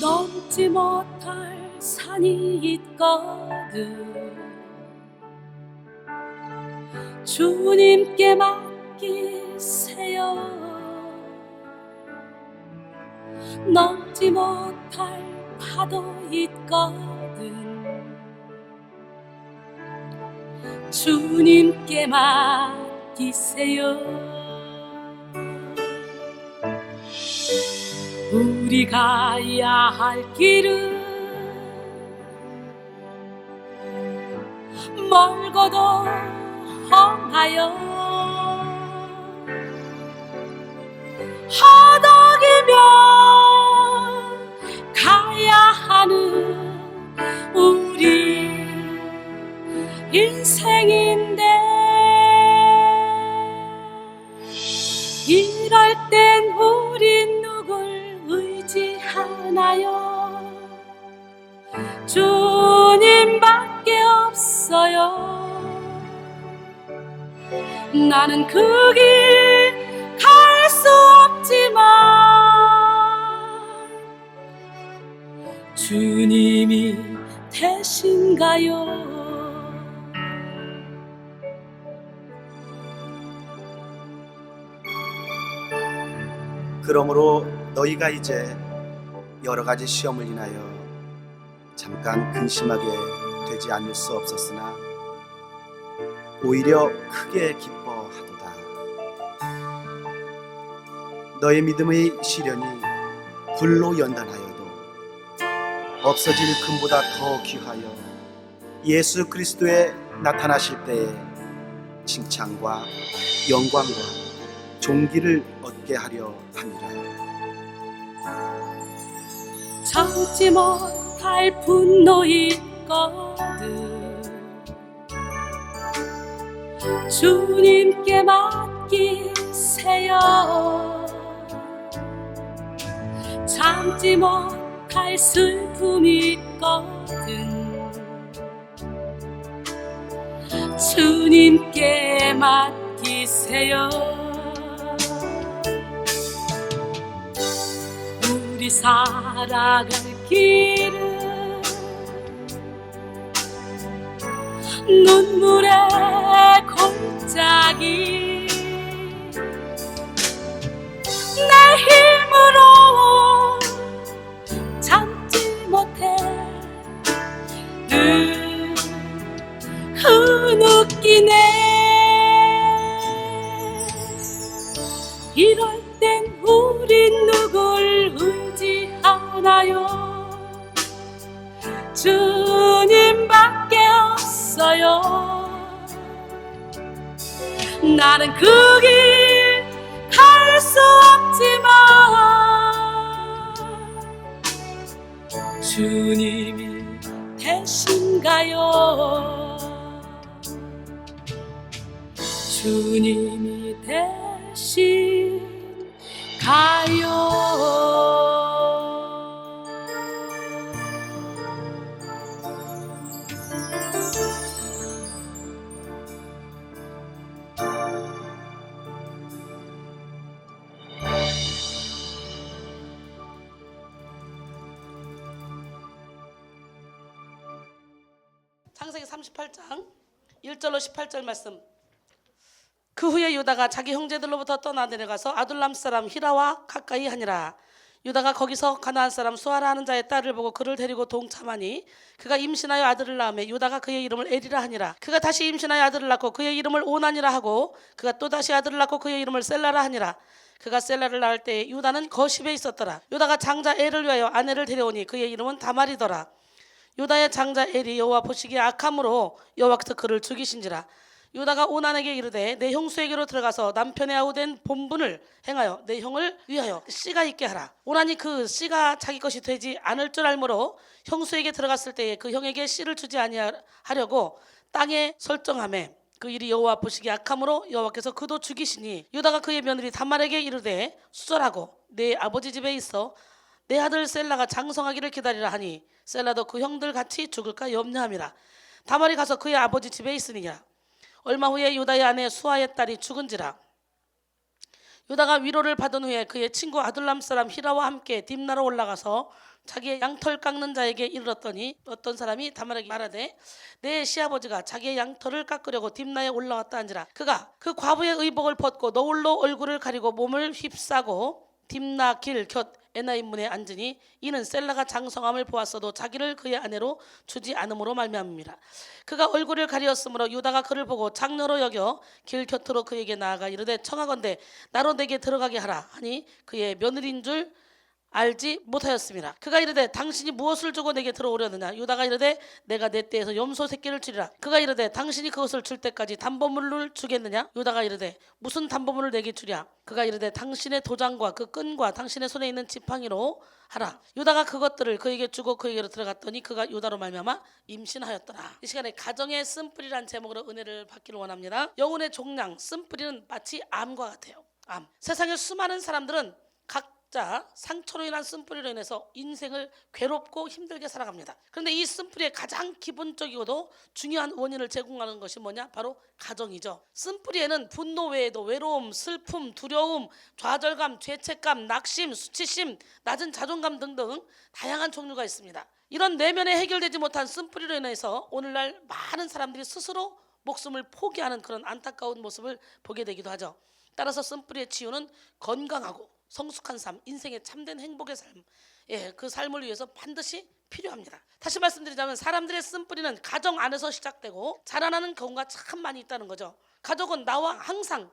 넘지 못할 산이 있거든 주님께 맡기세요. 넘지 못할 파도 있거든 주님께 맡기세요. 우리 가야 할 길은 멀고도 험하여 허덕이며 가야 하는 우리 인생인데 이럴 땐 우린 누굴 의지하나요? 주님밖에 없어요. 나는 그 길 갈 수 없지만 주님이 대신가요? 그러므로 너희가 이제 여러 가지 시험을 인하여 잠깐 근심하게 되지 않을 수 없었으나 오히려 크게 기뻐하도다. 너의 믿음의 시련이 불로 연단하여도 없어질 금보다 더 귀하여 예수 그리스도에 나타나실 때에 칭찬과 영광과 존귀를 얻게 하려 함이라. 참지 못할 분노 있거든 주님께 맡기세요. 참지 못할 슬픔이 있거든 주님께 맡기세요. 우리 살아갈 길은 눈물의 골짜기 내 힘으로 참지 못해 늘 흐느끼네. 이럴 땐 우린 누굴 의지하나요? 주님밖에 없어요. 나는 그 길 갈 수 없지만 주님이 대신가요? 주님이 대신가요? 창세기 38장 1절로 18절 말씀. 그 후에 유다가 자기 형제들로부터 떠나 내려가서 아둘람 사람 히라와 가까이 하니라. 유다가 거기서 가나안 사람 수아라 하는 자의 딸을 보고 그를 데리고 동참하니 그가 임신하여 아들을 낳으며 유다가 그의 이름을 에리라 하니라. 그가 다시 임신하여 아들을 낳고 그의 이름을 오난이라 하고 그가 또 다시 아들을 낳고 그의 이름을 셀라라 하니라. 그가 셀라를 낳을 때 유다는 거십에 있었더라. 유다가 장자 엘을 위하여 아내를 데려오니 그의 이름은 다말이더라. 유다의 장자 엘이 여호와 보시기에 악함으로 여호와께서 그를 죽이신지라. 유다가 오난에게 이르되 내 형수에게로 들어가서 남편의 아우된 본분을 행하여 내 형을 위하여 씨가 있게 하라. 오난이 그 씨가 자기 것이 되지 않을 줄 알므로 형수에게 들어갔을 때에 그 형에게 씨를 주지 아니하려고 땅에 설정하매 그 일이 여호와 보시기에 악함으로 여호와께서 그도 죽이시니 유다가 그의 며느리 다말에게 이르되 수절하고 내 아버지 집에 있어 내 아들 셀라가 장성하기를 기다리라 하니 셀라도 그 형들 같이 죽을까 염려함이라. 다말이 가서 그의 아버지 집에 있으니라. 얼마 후에 유다의 아내 수아의 딸이 죽은지라. 유다가 위로를 받은 후에 그의 친구 아둘람 사람 히라와 함께 딥나로 올라가서 자기의 양털 깎는 자에게 이르렀더니 어떤 사람이 다말에게 말하되 내 시아버지가 자기의 양털을 깎으려고 딥나에 올라왔다 한지라. 그가 그 과부의 의복을 벗고 너울로 얼굴을 가리고 몸을 휩싸고 딥나 길 곁 에나임 문에 앉으니 이는 셀라가 장성함을 보았어도 자기를 그의 아내로 주지 않음으로 말미암음이라. 그가 얼굴을 가리었으므로 유다가 그를 보고 장녀로 여겨 길 곁으로 그에게 나아가 이르되 청하건대 나로 내게 들어가게 하라 하니 그의 며느리인 줄 알지 못하였습니다. 그가 이르되 당신이 무엇을 주고 내게 들어오려느냐. 유다가 이르되 내가 내 떼에서 염소 새끼를 주리라. 그가 이르되 당신이 그것을 줄 때까지 담보물을 주겠느냐. 유다가 이르되 무슨 담보물을 내게 주랴. 그가 이르되 당신의 도장과 그 끈과 당신의 손에 있는 지팡이로 하라. 유다가 그것들을 그에게 주고 그에게로 들어갔더니 그가 유다로 말미암아 임신하였더라. 이 시간에 가정의 쓴뿌리란 제목으로 은혜를 받기를 원합니다. 영혼의 종량 쓴뿌리는 마치 암과 같아요. 암. 세상의 수많은 사람들은 자, 상처로 인한 쓴뿌리로 인해서 인생을 괴롭고 힘들게 살아갑니다. 그런데 이 쓴뿌리의 가장 기본적이고도 중요한 원인을 제공하는 것이 뭐냐? 바로 가정이죠. 쓴뿌리에는 분노 외에도 외로움, 슬픔, 두려움, 좌절감, 죄책감, 낙심, 수치심, 낮은 자존감 등등 다양한 종류가 있습니다. 이런 내면에 해결되지 못한 쓴뿌리로 인해서 오늘날 많은 사람들이 스스로 목숨을 포기하는 그런 안타까운 모습을 보게 되기도 하죠. 따라서 쓴뿌리의 치유는 건강하고 성숙한 삶, 인생의 참된 행복의 삶, 그 삶을 위해서 반드시 필요합니다. 다시 말씀드리자면 사람들의 쓴뿌리는 가정 안에서 시작되고 자라나는 경우가 참 많이 있다는 거죠. 가족은 나와 항상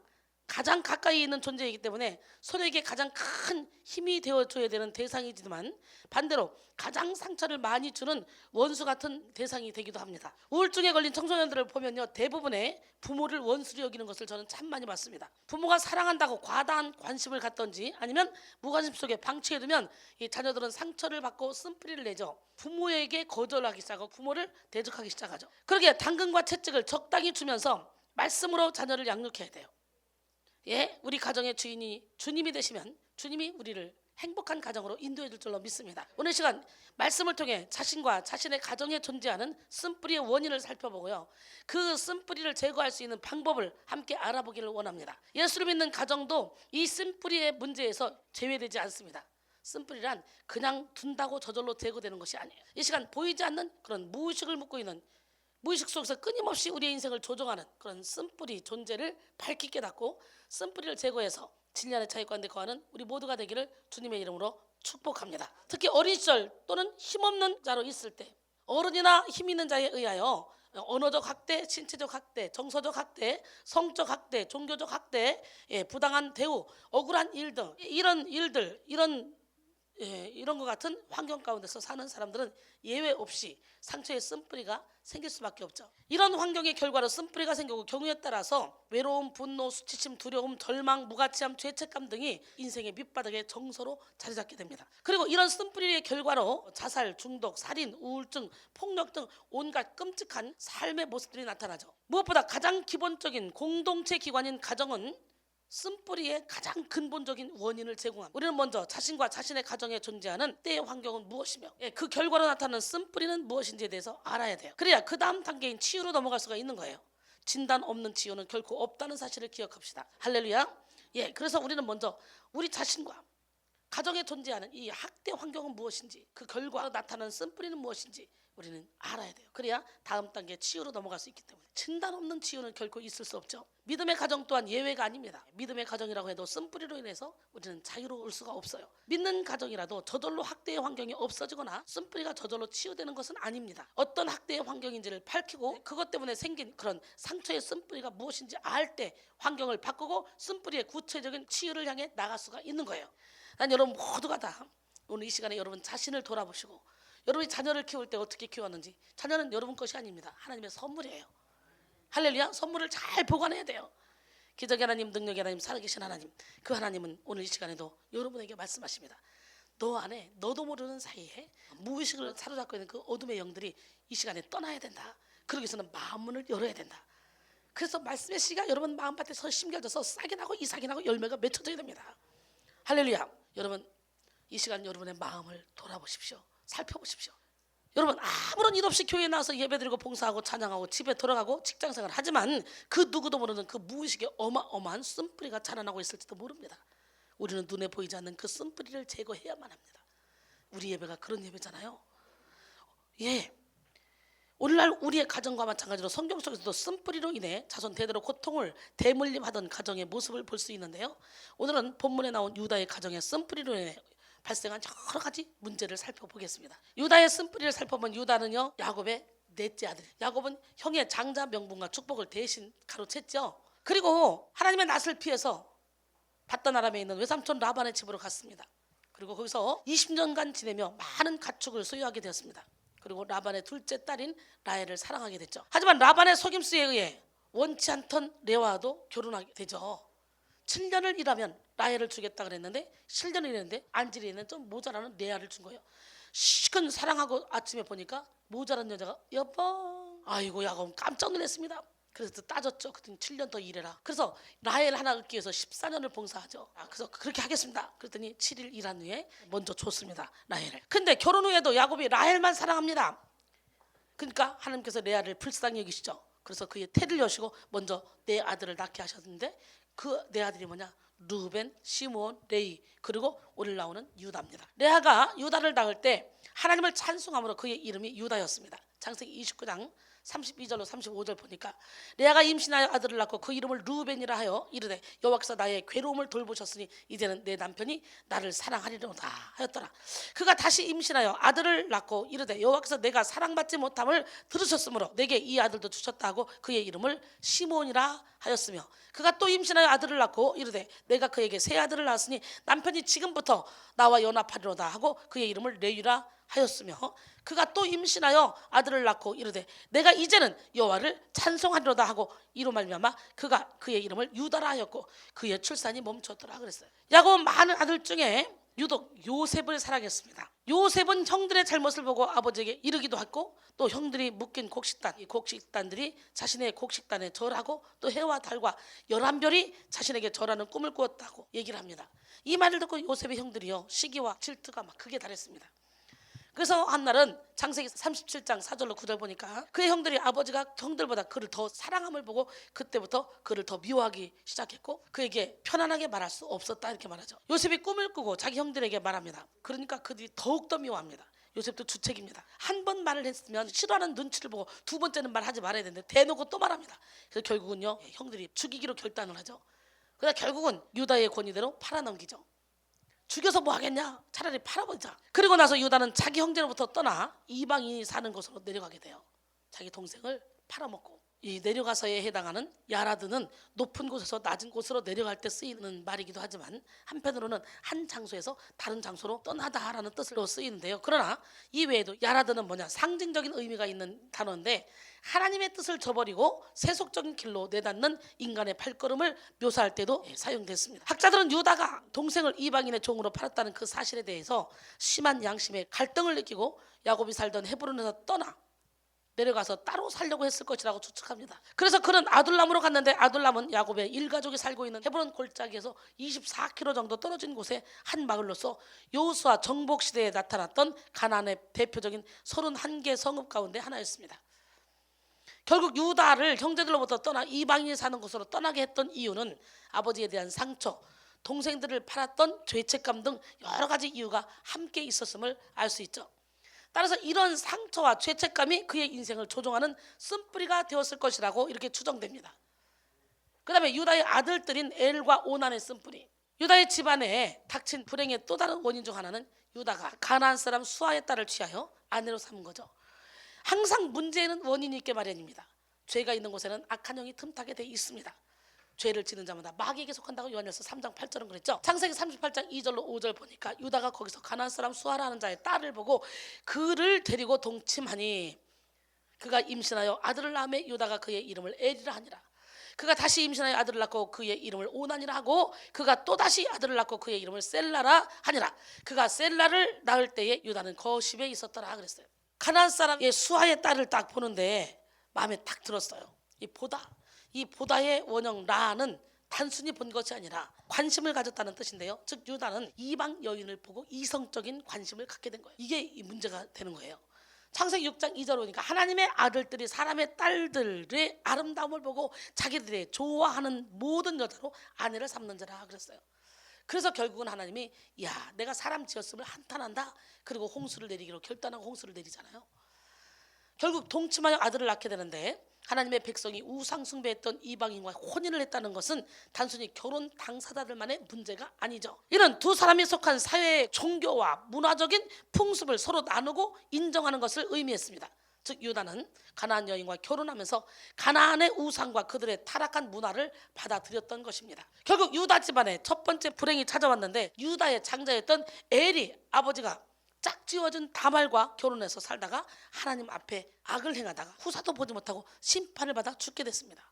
가장 가까이 있는 존재이기 때문에 서로에게 가장 큰 힘이 되어줘야 되는 대상이지만 반대로 가장 상처를 많이 주는 원수 같은 대상이 되기도 합니다. 우울증에 걸린 청소년들을 보면요, 대부분의 부모를 원수로 여기는 것을 저는 참 많이 봤습니다. 부모가 사랑한다고 과다한 관심을 갖던지 아니면 무관심 속에 방치해두면 이 자녀들은 상처를 받고 쓴뿌리를 내죠. 부모에게 거절하기 시작하고 부모를 대적하기 시작하죠. 그러기에 당근과 채찍을 적당히 주면서 말씀으로 자녀를 양육해야 돼요. 우리 가정의 주인이 주님이 되시면 주님이 우리를 행복한 가정으로 인도해 줄 줄로 믿습니다. 오늘 시간 말씀을 통해 자신과 자신의 가정에 존재하는 쓴뿌리의 원인을 살펴보고요, 그 쓴뿌리를 제거할 수 있는 방법을 함께 알아보기를 원합니다. 예수를 믿는 가정도 이 쓴뿌리의 문제에서 제외되지 않습니다. 쓴뿌리란 그냥 둔다고 저절로 제거되는 것이 아니에요. 이 시간 보이지 않는 그런 무의식을 묻고 있는, 무의식 속에서 끊임없이 우리의 인생을 조종하는 그런 쓴뿌리 존재를 밝히 깨닫고 쓴뿌리를 제거해서 진리 안의 자유 가운데 거하는 우리 모두가 되기를 주님의 이름으로 축복합니다. 특히 어린 시절 또는 힘없는 자로 있을 때, 어른이나 힘 있는 자에 의하여 언어적 학대, 신체적 학대, 정서적 학대, 성적 학대, 종교적 학대, 부당한 대우, 억울한 일 등 이런 일들, 이런 것 같은 환경 가운데서 사는 사람들은 예외 없이 상처의 쓴뿌리가 생길 수밖에 없죠. 이런 환경의 결과로 쓴뿌리가 생기고 경우에 따라서 외로움, 분노, 수치심, 두려움, 절망, 무가치함, 죄책감 등이 인생의 밑바닥에 정서로 자리 잡게 됩니다. 그리고 이런 쓴뿌리의 결과로 자살, 중독, 살인, 우울증, 폭력 등 온갖 끔찍한 삶의 모습들이 나타나죠. 무엇보다 가장 기본적인 공동체 기관인 가정은 쓴뿌리의 가장 근본적인 원인을 제공합니다. 우리는 먼저 자신과 자신의 가정에 존재하는 때의 환경은 무엇이며 그 결과로 나타나는 쓴뿌리는 무엇인지에 대해서 알아야 돼요. 그래야 그 다음 단계인 치유로 넘어갈 수가 있는 거예요. 진단 없는 치유는 결코 없다는 사실을 기억합시다. 할렐루야. 그래서 우리는 먼저 우리 자신과 가정에 존재하는 이 학대 환경은 무엇인지, 그 결과로 나타나는 쓴뿌리는 무엇인지 우리는 알아야 돼요. 그래야 다음 단계 치유로 넘어갈 수 있기 때문에 진단 없는 치유는 결코 있을 수 없죠. 믿음의 가정 또한 예외가 아닙니다. 믿음의 가정이라고 해도 쓴뿌리로 인해서 우리는 자유로울 수가 없어요. 믿는 가정이라도 저절로 학대의 환경이 없어지거나 쓴뿌리가 저절로 치유되는 것은 아닙니다. 어떤 학대의 환경인지를 밝히고 그것 때문에 생긴 그런 상처의 쓴뿌리가 무엇인지 알 때 환경을 바꾸고 쓴뿌리의 구체적인 치유를 향해 나갈 수가 있는 거예요. 난 여러분 모두가 다 오늘 이 시간에 여러분 자신을 돌아보시고 여러분이 자녀를 키울 때 어떻게 키웠는지, 자녀는 여러분 것이 아닙니다. 하나님의 선물이에요. 할렐루야. 선물을 잘 보관해야 돼요. 기적의 하나님, 능력의 하나님, 살아계신 하나님, 그 하나님은 오늘 이 시간에도 여러분에게 말씀하십니다. 너 안에 너도 모르는 사이에 무의식을 사로잡고 있는 그 어둠의 영들이 이 시간에 떠나야 된다. 그러기 위해서는 마음문을 열어야 된다. 그래서 말씀의 씨가 여러분 마음밭에 심겨져서 싹이 나고 이삭이 나고 열매가 맺혀져야 됩니다. 할렐루야. 여러분 이 시간 여러분의 마음을 돌아보십시오. 살펴보십시오. 여러분 아무런 일 없이 교회에 나와서 예배드리고 봉사하고 찬양하고 집에 돌아가고 직장생활 하지만 그 누구도 모르는 그 무의식의 어마어마한 쓴뿌리가 자라나고 있을지도 모릅니다. 우리는 눈에 보이지 않는 그 쓴뿌리를 제거해야만 합니다. 우리 예배가 그런 예배잖아요. 예, 오늘날 우리의 가정과 마찬가지로 성경 속에서도 쓴뿌리로 인해 자손 대대로 고통을 대물림하던 가정의 모습을 볼 수 있는데요. 오늘은 본문에 나온 유다의 가정의 쓴뿌리로 인해 발생한 여러 가지 문제를 살펴보겠습니다. 유다의 쓴뿌리를 살펴보면 유다는요 야곱의 넷째 아들, 야곱은 형의 장자 명분과 축복을 대신 가로챘죠. 그리고 하나님의 낯을 피해서 받던 아람에 있는 외삼촌 라반의 집으로 갔습니다. 그리고 거기서 20년간 지내며 많은 가축을 소유하게 되었습니다. 그리고 라반의 둘째 딸인 라헬을 사랑하게 됐죠. 하지만 라반의 속임수에 의해 원치 않던 레아도 결혼하게 되죠. 7년을 일하면 라헬을 주겠다 그랬는데 7년을 일했는데 안지리에는 좀 모자라는 레아를 준 거예요. 시큰 사랑하고 아침에 보니까 모자란 여자가 여보, 아이고 야곱 깜짝 놀랐습니다. 그래서 따졌죠. 그랬더니 7년 더 일해라. 그래서 라헬 하나 얻기 위해서 14년을 봉사하죠. 그래서 그렇게 하겠습니다. 그랬더니 7일 일한 후에 먼저 줬습니다. 라헬을. 근데 결혼 후에도 야곱이 라헬만 사랑합니다. 그러니까 하나님께서 레아를 불쌍히 여기시죠. 그래서 그의 태를 여시고 먼저 네 아들을 낳게 하셨는데 그 네 아들이 뭐냐? 루벤, 시므온, 레위, 그리고 오늘 나오는 유다입니다. 레아가 유다를 낳을 때 하나님을 찬송함으로 그의 이름이 유다였습니다. 창세기 29장 32절로 35절 보니까 레아가 임신하여 아들을 낳고 그 이름을 루벤이라 하여 이르되 여호와께서 나의 괴로움을 돌보셨으니 이제는 내 남편이 나를 사랑하리로다 하였더라. 그가 다시 임신하여 아들을 낳고 이르되 여호와께서 내가 사랑받지 못함을 들으셨으므로 내게 이 아들도 주셨다 하고 그의 이름을 시몬이라 하였으며 그가 또 임신하여 아들을 낳고 이르되 내가 그에게 새 아들을 낳았으니 남편이 지금부터 나와 연합하리로다 하고 그의 이름을 레위라 하였으며 그가 또 임신하여 아들을 낳고 이르되 내가 이제는 여호와를 찬송하리로다 하고 이로 말미암아 그가 그의 이름을 유다라 하였고 그의 출산이 멈췄더라 그랬어요. 야곱은 많은 아들 중에 유독 요셉을 사랑했습니다. 요셉은 형들의 잘못을 보고 아버지에게 이르기도 했고 또 형들이 묶인 곡식단, 이 곡식단들이 자신의 곡식단에 절하고 또 해와 달과 11별이 자신에게 절하는 꿈을 꾸었다고 얘기를 합니다. 이 말을 듣고 요셉의 형들이요 시기와 질투가 막 극에 달했습니다. 그래서 한날은 창세기 37장 4절로 9절 보니까 그의 형들이 아버지가 형들보다 그를 더 사랑함을 보고 그때부터 그를 더 미워하기 시작했고 그에게 편안하게 말할 수 없었다 이렇게 말하죠. 요셉이 꿈을 꾸고 자기 형들에게 말합니다. 그러니까 그들이 더욱더 미워합니다. 요셉도 주책입니다. 한 번 말을 했으면 싫어하는 눈치를 보고 두 번째는 말하지 말아야 되는데 대놓고 또 말합니다. 그래서 결국은요 형들이 죽이기로 결단을 하죠. 그러다 결국은 유다의 권위대로 팔아넘기죠. 죽여서 뭐 하겠냐? 차라리 팔아버리자. 그리고 나서 유다는 자기 형제로부터 떠나 이방인이 사는 곳으로 내려가게 돼요. 자기 동생을 팔아먹고. 이 내려가서에 해당하는 야라드는 높은 곳에서 낮은 곳으로 내려갈 때 쓰이는 말이기도 하지만 한편으로는 한 장소에서 다른 장소로 떠나다라는 뜻으로 쓰이는데요. 그러나 이 외에도 야라드는 뭐냐? 상징적인 의미가 있는 단어인데 하나님의 뜻을 저버리고 세속적인 길로 내닫는 인간의 발걸음을 묘사할 때도 사용됐습니다. 학자들은 유다가 동생을 이방인의 종으로 팔았다는 그 사실에 대해서 심한 양심의 갈등을 느끼고 야곱이 살던 헤브론에서 떠나 내려가서 따로 살려고 했을 것이라고 추측합니다. 그래서 그는 아둘람으로 갔는데 아둘람은 야곱의 일가족이 살고 있는 헤브론 골짜기에서 24km 정도 떨어진 곳의 한 마을로서 여호수아 정복 시대에 나타났던 가나안의 대표적인 31개 성읍 가운데 하나였습니다. 결국 유다를 형제들로부터 떠나 이방인이 사는 곳으로 떠나게 했던 이유는 아버지에 대한 상처, 동생들을 팔았던 죄책감 등 여러 가지 이유가 함께 있었음을 알 수 있죠. 따라서 이런 상처와 죄책감이 그의 인생을 조종하는 쓴뿌리가 되었을 것이라고 이렇게 추정됩니다. 그 다음에 유다의 아들들인 엘과 오난의 쓴뿌리. 유다의 집안에 닥친 불행의 또 다른 원인 중 하나는 유다가 가나안 사람 수아의 딸을 취하여 아내로 삼은 거죠. 항상 문제에는 원인이 있게 마련입니다. 죄가 있는 곳에는 악한 영이 틈타게 돼 있습니다. 죄를 지는 자마다 마귀에게 속한다고 요한일서 3장 8절은 그랬죠. 창세기 38장 2절로 5절 보니까 유다가 거기서 가나안 사람 수아라는 자의 딸을 보고 그를 데리고 동침하니 그가 임신하여 아들을 낳음에 유다가 그의 이름을 엘이라 하니라. 그가 다시 임신하여 아들을 낳고 그의 이름을 오난이라 하고 그가 또다시 아들을 낳고 그의 이름을 셀라라 하니라. 그가 셀라를 낳을 때에 유다는 거십에 있었더라 그랬어요. 가나안 사람의 수아의 딸을 딱 보는데 마음에 딱 들었어요. 이 보다의 원형 라는 단순히 본 것이 아니라 관심을 가졌다는 뜻인데요. 즉 유다는 이방 여인을 보고 이성적인 관심을 갖게 된 거예요. 이게 이 문제가 되는 거예요. 창세기 6장 2절 보니까 하나님의 아들들이 사람의 딸들의 아름다움을 보고 자기들의 좋아하는 모든 여자로 아내를 삼는 자라 그랬어요. 그래서 결국은 하나님이 야 내가 사람 지었음을 한탄한다. 그리고 홍수를 내리기로 결단하고 홍수를 내리잖아요. 결국 동침하여 아들을 낳게 되는데 하나님의 백성이 우상 숭배했던 이방인과 혼인을 했다는 것은 단순히 결혼 당사자들만의 문제가 아니죠. 이는 두 사람이 속한 사회의 종교와 문화적인 풍습을 서로 나누고 인정하는 것을 의미했습니다. 즉 유다는 가나안 여인과 결혼하면서 가나안의 우상과 그들의 타락한 문화를 받아들였던 것입니다. 결국 유다 집안에 첫 번째 불행이 찾아왔는데 유다의 장자였던 엘이 아버지가 짝지어진 다말과 결혼해서 살다가 하나님 앞에 악을 행하다가 후사도 보지 못하고 심판을 받아 죽게 됐습니다.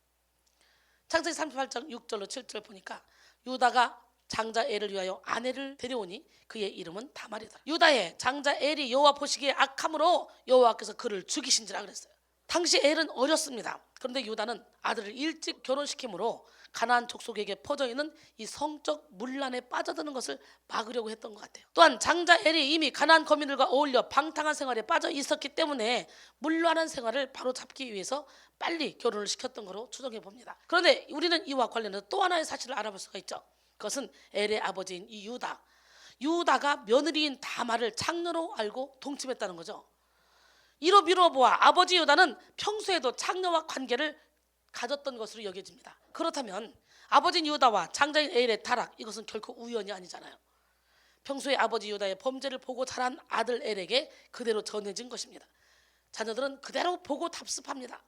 창세기 38장 6절로 7절 보니까 유다가 장자 엘을 위하여 아내를 데려오니 그의 이름은 다말이더라. 유다의 장자 엘이 여호와 보시기에 악함으로 여호와께서 그를 죽이신지라 그랬어요. 당시 엘은 어렸습니다. 그런데 유다는 아들을 일찍 결혼시키므로 가나안 족속에게 퍼져있는 이 성적 문란에 빠져드는 것을 막으려고 했던 것 같아요. 또한 장자 엘이 이미 가나안 거민들과 어울려 방탕한 생활에 빠져 있었기 때문에 문란한 생활을 바로잡기 위해서 빨리 결혼을 시켰던 것으로 추정해 봅니다. 그런데 우리는 이와 관련해서 또 하나의 사실을 알아볼 수가 있죠. 그것은 엘의 아버지인 이 유다가 며느리인 다말을 창녀로 알고 동침했다는 거죠. 이로 미뤄보아 아버지 유다는 평소에도 창녀와 관계를 가졌던 것으로 여겨집니다. 그렇다면 아버지 유다와 장자인 엘의 타락, 이것은 결코 우연이 아니잖아요. 평소에 아버지 유다의 범죄를 보고 자란 아들 엘에게 그대로 전해진 것입니다. 자녀들은 그대로 보고 답습합니다.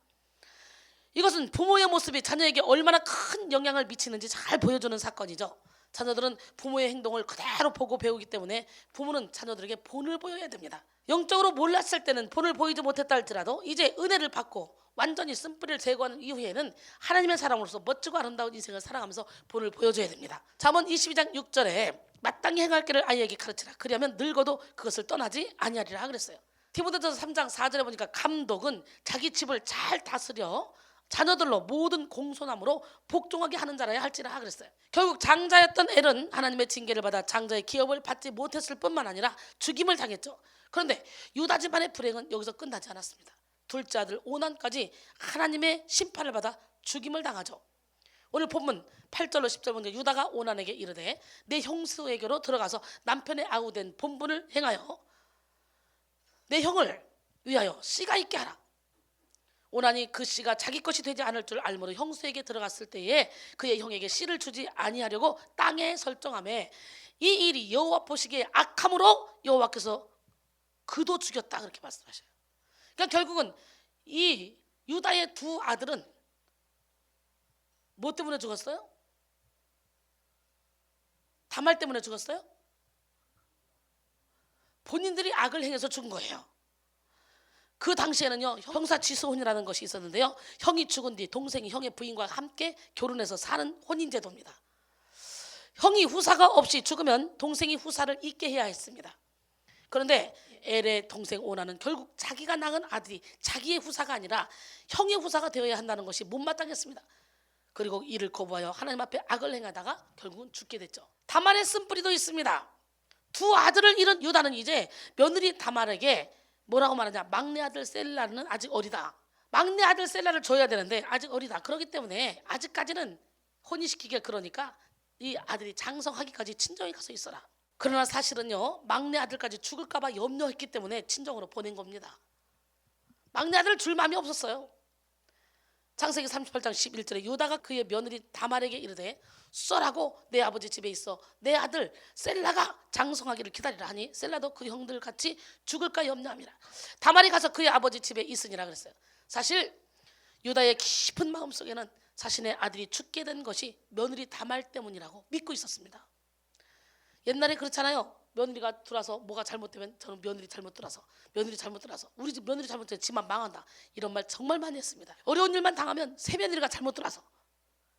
이것은 부모의 모습이 자녀에게 얼마나 큰 영향을 미치는지 잘 보여주는 사건이죠. 자녀들은 부모의 행동을 그대로 보고 배우기 때문에 부모는 자녀들에게 본을 보여야 됩니다. 영적으로 몰랐을 때는 본을 보이지 못했다 할지라도 이제 은혜를 받고 완전히 쓴뿌리를 제거하는 이후에는 하나님의 사람으로서 멋지고 아름다운 인생을 살아가면서 본을 보여줘야 됩니다. 잠언 22장 6절에 마땅히 행할 길을 아이에게 가르치라. 그리하면 늙어도 그것을 떠나지 아니하리라 그랬어요. 디모데전서 3장 4절에 보니까 감독은 자기 집을 잘 다스려 자녀들로 모든 공손함으로 복종하게 하는 자라야 할지라 그랬어요. 결국 장자였던 엘은 하나님의 징계를 받아 장자의 기업을 받지 못했을 뿐만 아니라 죽임을 당했죠. 그런데 유다 집안의 불행은 여기서 끝나지 않았습니다. 둘째 아들 오난까지 하나님의 심판을 받아 죽임을 당하죠. 오늘 본문 8절로 10절 보니까 유다가 오난에게 이르되 내 형수에게로 들어가서 남편의 아우된 본분을 행하여 내 형을 위하여 씨가 있게 하라. 오난이 그 씨가 자기 것이 되지 않을 줄 알므로 형수에게 들어갔을 때에 그의 형에게 씨를 주지 아니하려고 땅에 설정하매 이 일이 여호와 보시기에 악함으로 여호와께서 그도 죽였다 그렇게 말씀하셔요. 그러니까 결국은 이 유다의 두 아들은 뭐 때문에 죽었어요? 다말 때문에 죽었어요? 본인들이 악을 행해서 죽은 거예요. 그 당시에는요 형사취소혼이라는 것이 있었는데요, 형이 죽은 뒤 동생이 형의 부인과 함께 결혼해서 사는 혼인제도입니다. 형이 후사가 없이 죽으면 동생이 후사를 잇게 해야 했습니다. 그런데 엘의 동생 오나는 결국 자기가 낳은 아들이 자기의 후사가 아니라 형의 후사가 되어야 한다는 것이 못마땅했습니다. 그리고 이를 거부하여 하나님 앞에 악을 행하다가 결국은 죽게 됐죠. 다말의 쓴뿌리도 있습니다. 두 아들을 잃은 유다는 이제 며느리 다말에게 뭐라고 말하냐, 막내 아들 셀라는 아직 어리다. 막내 아들 셀라를 줘야 되는데 아직 어리다. 그렇기 때문에 아직까지는 혼인시키기가 그러니까 이 아들이 장성하기까지 친정에 가서 있어라. 그러나 사실은요 막내 아들까지 죽을까 봐 염려했기 때문에 친정으로 보낸 겁니다. 막내 아들을 줄 마음이 없었어요. 창세기 38장 11절에 유다가 그의 며느리 다말에게 이르되 쏘라고 내 아버지 집에 있어 내 아들 셀라가 장성하기를 기다리라 하니 셀라도 그 형들 같이 죽을까 염려함이라. 다말이 가서 그의 아버지 집에 있으니라 그랬어요. 사실 유다의 깊은 마음속에는 자신의 아들이 죽게 된 것이 며느리 다말 때문이라고 믿고 있었습니다. 옛날에 그렇잖아요. 며느리가 들어와서 뭐가 잘못되면 저는 며느리 잘못 들어서 우리 집 며느리 잘못되면 집만 망한다, 이런 말 정말 많이 했습니다. 어려운 일만 당하면 새며느리가 잘못 들어서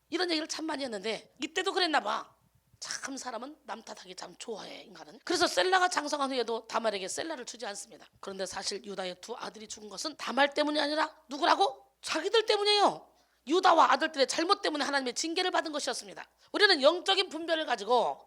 이런 얘기를 참 많이 했는데 이때도 그랬나 봐. 참 사람은 남 탓하기 참 좋아해 인간은. 그래서 셀라가 장성한 후에도 다말에게 셀라를 주지 않습니다. 그런데 사실 유다의 두 아들이 죽은 것은 다말 때문이 아니라 누구라고? 자기들 때문이에요. 유다와 아들들의 잘못 때문에 하나님의 징계를 받은 것이었습니다. 우리는 영적인 분별을 가지고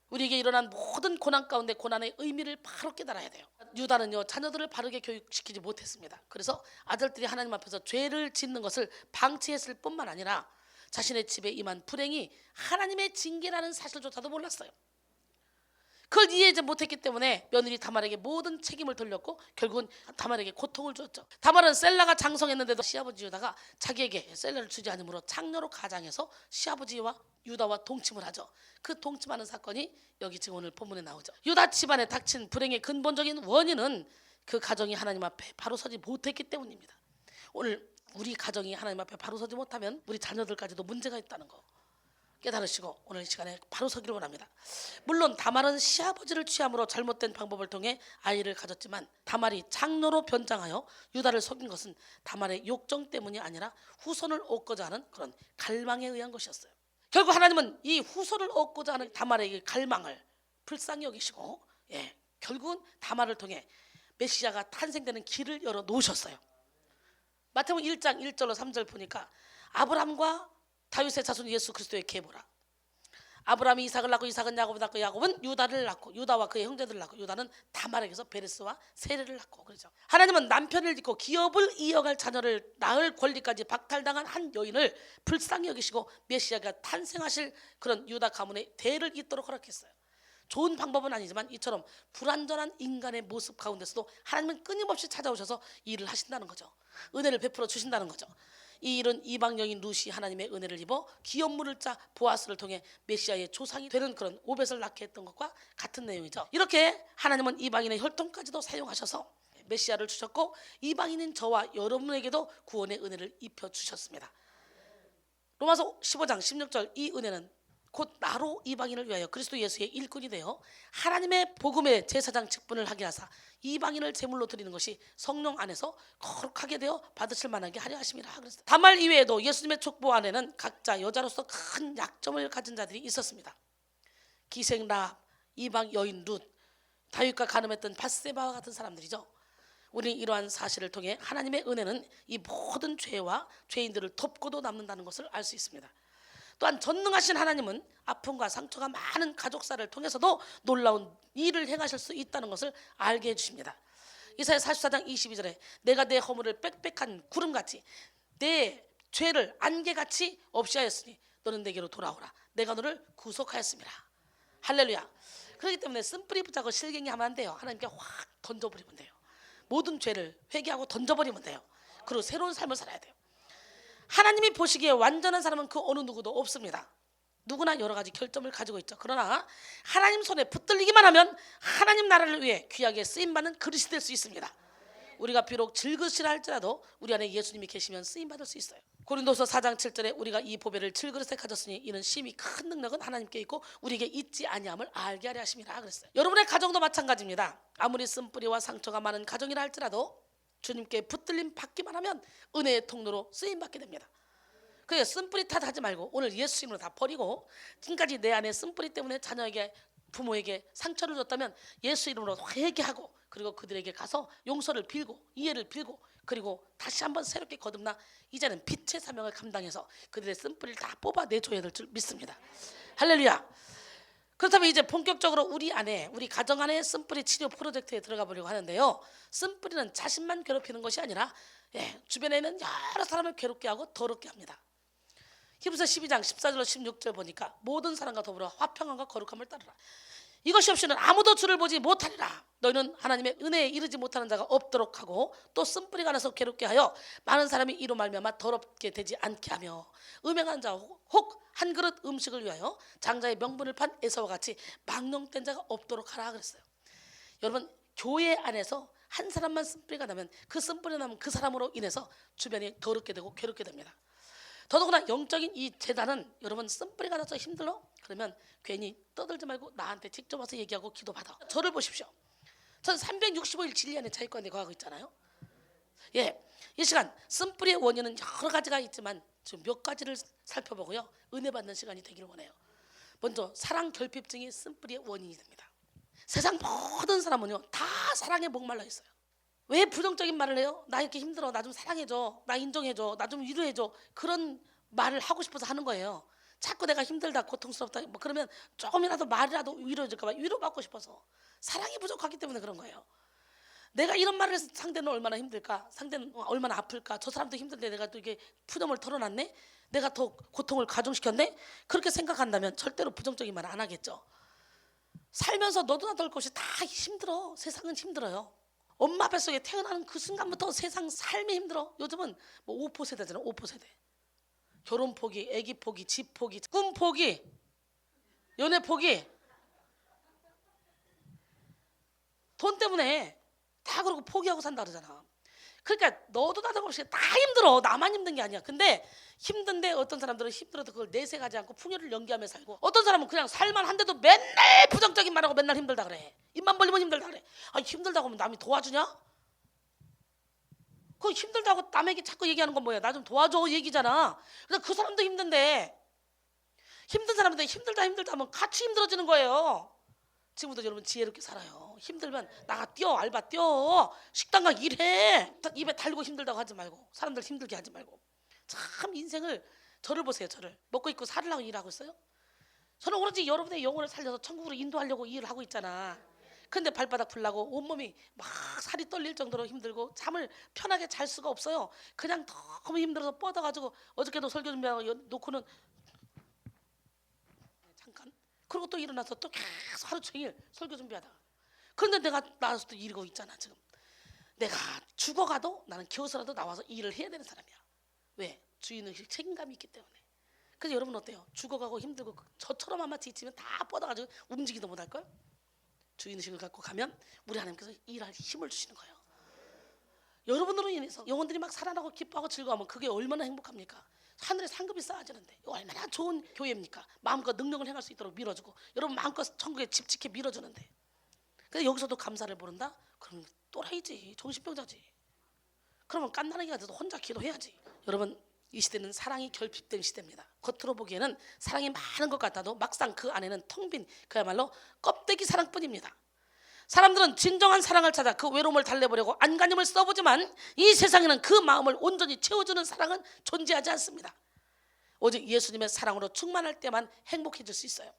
우리에게 일어난 모든 고난 가운데 고난의 의미를 바로 깨달아야 돼요. 유다는요, 자녀들을 바르게 교육시키지 못했습니다. 그래서 아들들이 하나님 앞에서 죄를 짓는 것을 방치했을 뿐만 아니라 자신의 집에 임한 불행이 하나님의 징계라는 사실조차도 몰랐어요. 그걸 이해하지 못했기 때문에 며느리 다말에게 모든 책임을 돌렸고 결국은 다말에게 고통을 주었죠. 다말은 셀라가 장성했는데도 시아버지 유다가 자기에게 셀라를 주지 않으므로 창녀로 가장해서 시아버지와 유다와 동침을 하죠. 그 동침하는 사건이 여기 지금 오늘 본문에 나오죠. 유다 집안에 닥친 불행의 근본적인 원인은 그 가정이 하나님 앞에 바로 서지 못했기 때문입니다. 오늘 우리 가정이 하나님 앞에 바로 서지 못하면 우리 자녀들까지도 문제가 있다는 거 깨달으시고 오늘 이 시간에 바로 서기를 원합니다. 물론 다말은 시아버지를 취함으로 잘못된 방법을 통해 아이를 가졌지만 다말이 장로로 변장하여 유다를 속인 것은 다말의 욕정 때문이 아니라 후손을 얻고자 하는 그런 갈망에 의한 것이었어요. 결국 하나님은 이 후손을 얻고자 하는 다말의 이 갈망을 불쌍히 여기시고 결국은 다말을 통해 메시아가 탄생되는 길을 열어 놓으셨어요. 마태복음 1장 1절로 3절 보니까 아브람과 다윗의 자손 예수 그리스도의 계보라. 아브라함이 이삭을 낳고 이삭은 야곱을 낳고 야곱은 유다를 낳고 유다와 그의 형제들을 낳고 유다는 다말에게서 베레스와 세레를 낳고 그러죠. 하나님은 남편을 잊고 기업을 이어갈 자녀를 낳을 권리까지 박탈당한 한 여인을 불쌍히 여기시고 메시아가 탄생하실 그런 유다 가문의 대를 잇도록 허락했어요. 좋은 방법은 아니지만 이처럼 불완전한 인간의 모습 가운데서도 하나님은 끊임없이 찾아오셔서 일을 하신다는 거죠. 은혜를 베풀어 주신다는 거죠. 이 일은 이방 여인 루시 하나님의 은혜를 입어 기업물을 짜 보아스를 통해 메시아의 조상이 되는 그런 오벳을 낳게 했던 것과 같은 내용이죠. 이렇게 하나님은 이방인의 혈통까지도 사용하셔서 메시아를 주셨고 이방인인 저와 여러분에게도 구원의 은혜를 입혀 주셨습니다. 로마서 15장 16절 이 은혜는 곧 나로 이방인을 위하여 그리스도 예수의 일꾼이 되어 하나님의 복음의 제사장 직분을 하게 하사 이방인을 제물로 드리는 것이 성령 안에서 거룩하게 되어 받으실 만하게 하려 하심이라 그랬어요. 다말 이외에도 예수님의 족보 안에는 각자 여자로서 큰 약점을 가진 자들이 있었습니다. 기생 라합, 이방 여인 룻, 다윗과 간음했던 밧세바와 같은 사람들이죠. 우리는 이러한 사실을 통해 하나님의 은혜는 이 모든 죄와 죄인들을 덮고도 남는다는 것을 알 수 있습니다. 또한 전능하신 하나님은 아픔과 상처가 많은 가족사를 통해서도 놀라운 일을 행하실 수 있다는 것을 알게 해주십니다. 이사야 44장 22절에 내가 내 허물을 빽빽한 구름같이 내 죄를 안개같이 없이 하였으니 너는 내게로 돌아오라. 내가 너를 구속하였습니다. 할렐루야. 그렇기 때문에 쓴뿌리 붙잡고 실갱이 하면 안 돼요. 하나님께 확 던져버리면 돼요. 모든 죄를 회개하고 던져버리면 돼요. 그리고 새로운 삶을 살아야 돼요. 하나님이 보시기에 완전한 사람은 그 어느 누구도 없습니다. 누구나 여러 가지 결점을 가지고 있죠. 그러나 하나님 손에 붙들리기만 하면 하나님 나라를 위해 귀하게 쓰임받는 그릇이 될 수 있습니다. 우리가 비록 질그릇이라 할지라도 우리 안에 예수님이 계시면 쓰임받을 수 있어요. 고린도서 4장 7절에 우리가 이 보배를 질그릇에 가졌으니 이는 심히 큰 능력은 하나님께 있고 우리에게 있지 아니함을 알게 하려 하심이라 그랬어요. 여러분의 가정도 마찬가지입니다. 아무리 쓴뿌리와 상처가 많은 가정이라 할지라도 주님께 붙들림 받기만 하면 은혜의 통로로 쓰임받게 됩니다. 그래서 쓴뿌리 탓하지 말고 오늘 예수 이름으로 다 버리고 지금까지 내 안에 쓴뿌리 때문에 자녀에게 부모에게 상처를 줬다면 예수 이름으로 회개하고 그리고 그들에게 가서 용서를 빌고 이해를 빌고 그리고 다시 한번 새롭게 거듭나 이제는 빛의 사명을 감당해서 그들의 쓴뿌리를 다 뽑아내줘야 될 줄 믿습니다. 할렐루야. 그렇다면 이제 본격적으로 우리 안에 우리 가정 안에 쓴뿌리 치료 프로젝트에 들어가 보려고 하는데요. 쓴뿌리는 자신만 괴롭히는 것이 아니라 주변에 있는 여러 사람을 괴롭게 하고 더럽게 합니다. 히브리서 12장 14절로 16절 보니까 모든 사람과 더불어 화평함과 거룩함을 따르라. 이것이 없이는 아무도 주를 보지 못하리라. 너희는 하나님의 은혜에 이르지 못하는 자가 없도록 하고 또 쓴뿌리가 나서 괴롭게 하여 많은 사람이 이로 말미암아 더럽게 되지 않게 하며 음행한 자 혹 한 그릇 음식을 위하여 장자의 명분을 판 에서와 같이 망령된 자가 없도록 하라 그랬어요. 여러분 교회 안에서 한 사람만 쓴뿌리가 나면 그 쓴뿌리 나면 그 사람으로 인해서 주변이 더럽게 되고 괴롭게 됩니다. 더더구나 영적인 이 재단은 여러분 쓴뿌리가 나서 힘들어? 그러면 괜히 떠들지 말고 나한테 직접 와서 얘기하고 기도받아. 저를 보십시오. 전 365일 진리 안에 자유권에 거하고 있잖아요. 이 시간 쓴뿌리의 원인은 여러 가지가 있지만 지금 몇 가지를 살펴보고요. 은혜 받는 시간이 되기를 원해요. 먼저 사랑 결핍증이 쓴뿌리의 원인이 됩니다. 세상 모든 사람은요 다 사랑에 목말라 있어요. 왜 부정적인 말을 해요? 나 이렇게 힘들어, 나 좀 사랑해줘, 나 인정해줘, 나 좀 위로해줘, 그런 말을 하고 싶어서 하는 거예요. 자꾸 내가 힘들다, 고통스럽다, 뭐 그러면 조금이라도 말이라도 위로해줄까 봐, 위로받고 싶어서. 사랑이 부족하기 때문에 그런 거예요. 내가 이런 말을 해서 상대는 얼마나 힘들까, 상대는 얼마나 아플까, 저 사람도 힘든데 내가 또 이게 푸념을 털어놨네, 내가 더 고통을 가중시켰네, 그렇게 생각한다면 절대로 부정적인 말 안 하겠죠. 살면서 너도 나도 할 것이 다 힘들어. 세상은 힘들어요. 엄마 뱃속에 태어나는 그 순간부터 세상 삶이 힘들어. 요즘은 뭐 5포 세대잖아. 5포 세대. 결혼 포기, 아기 포기, 집 포기, 꿈 포기, 연애 포기. 돈 때문에 다 그러고 포기하고 산다 그러잖아. 그러니까 너도 나도 없이 다 힘들어. 나만 힘든 게 아니야. 근데 힘든데 어떤 사람들은 힘들어도 그걸 내색하지 않고 풍요를 연기하며 살고, 어떤 사람은 그냥 살만한데도 맨날 부정적인 말하고 맨날 힘들다 그래. 입만 벌리면 힘들다 그래. 아니 힘들다고 하면 남이 도와주냐? 그 힘들다고 남에게 자꾸 얘기하는 건 뭐야? 나 좀 도와줘 얘기잖아. 그래서 그 사람도 힘든데, 힘든 사람인데 힘들다 하면 같이 힘들어지는 거예요. 지금부터 여러분 지혜롭게 살아요. 힘들면 나가 뛰어, 알바 뛰어, 식당 가 일해. 입에 달고 힘들다고 하지 말고, 사람들 힘들게 하지 말고. 참 인생을, 저를 보세요. 저를 먹고 입고 살으려고 일하고 있어요. 저는 오로지 여러분의 영혼을 살려서 천국으로 인도하려고 일을 하고 있잖아. 근데 발바닥 풀라고 온몸이 막 살이 떨릴 정도로 힘들고 잠을 편하게 잘 수가 없어요. 그냥 너무 힘들어서 뻗어가지고, 어저께도 설교 준비하고 놓고는 잠깐, 그리고 또 일어나서 또 계속 하루 종일 설교 준비하다가, 그런데 내가 나와서 또 일하고 있잖아. 지금 내가 죽어가도 나는 겨우서라도 나와서 일을 해야 되는 사람이야. 왜? 주인의식 책임감이 있기 때문에. 그래서 여러분 어때요? 죽어가고 힘들고 저처럼 아마 지치면 다 뻗어가지고 움직이도 못할걸? 주인의식을 갖고 가면 우리 하나님께서 일할 힘을 주시는 거예요. 여러분으로 인해서 영혼들이 막 살아나고 기뻐하고 즐거워하면 그게 얼마나 행복합니까? 하늘에 상급이 쌓아지는데 이거 얼마나 좋은 교회입니까? 마음껏 능력을 행할 수 있도록 밀어주고, 여러분 마음껏 천국에 집지게 밀어주는데, 근데 여기서도 감사를 모른다? 그럼 또라이지, 정신병자지. 그러면 깐난하기가 돼도 혼자 기도해야지. 여러분, 이 시대는 사랑이 결핍된 시대입니다. 겉으로 보기에는 사랑이 많은 것 같아도 막상 그 안에는 텅 빈, 그야말로 껍데기 사랑뿐입니다. 사람들은 진정한 사랑을 찾아 그 외로움을 달래보려고 안간힘을 써보지만 이 세상에는 그 마음을 온전히 채워주는 사랑은 존재하지 않습니다. 오직 예수님의 사랑으로 충만할 때만 행복해질 수 있어요.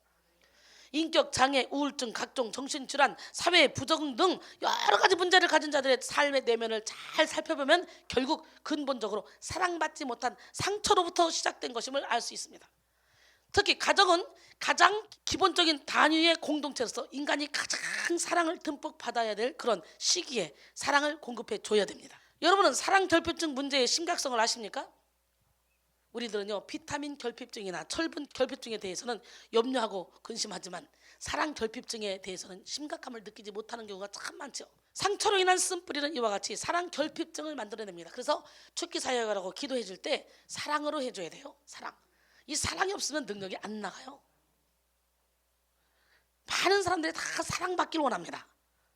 인격 장애, 우울증, 각종 정신질환, 사회 부적응 등 여러 가지 문제를 가진 자들의 삶의 내면을 잘 살펴보면 결국 근본적으로 사랑받지 못한 상처로부터 시작된 것임을 알 수 있습니다. 특히 가정은 가장 기본적인 단위의 공동체로서 인간이 가장 사랑을 듬뿍 받아야 될 그런 시기에 사랑을 공급해 줘야 됩니다. 여러분은 사랑 결핍증 문제의 심각성을 아십니까? 우리들은요, 비타민 결핍증이나 철분 결핍증에 대해서는 염려하고 근심하지만 사랑 결핍증에 대해서는 심각함을 느끼지 못하는 경우가 참 많죠. 상처로 인한 쓴뿌리는 이와 같이 사랑 결핍증을 만들어냅니다. 그래서 축기 사역이라고 기도해 줄 때 사랑으로 해줘야 돼요. 사랑. 이 사랑이 없으면 능력이 안 나가요. 많은 사람들이 다 사랑받기를 원합니다.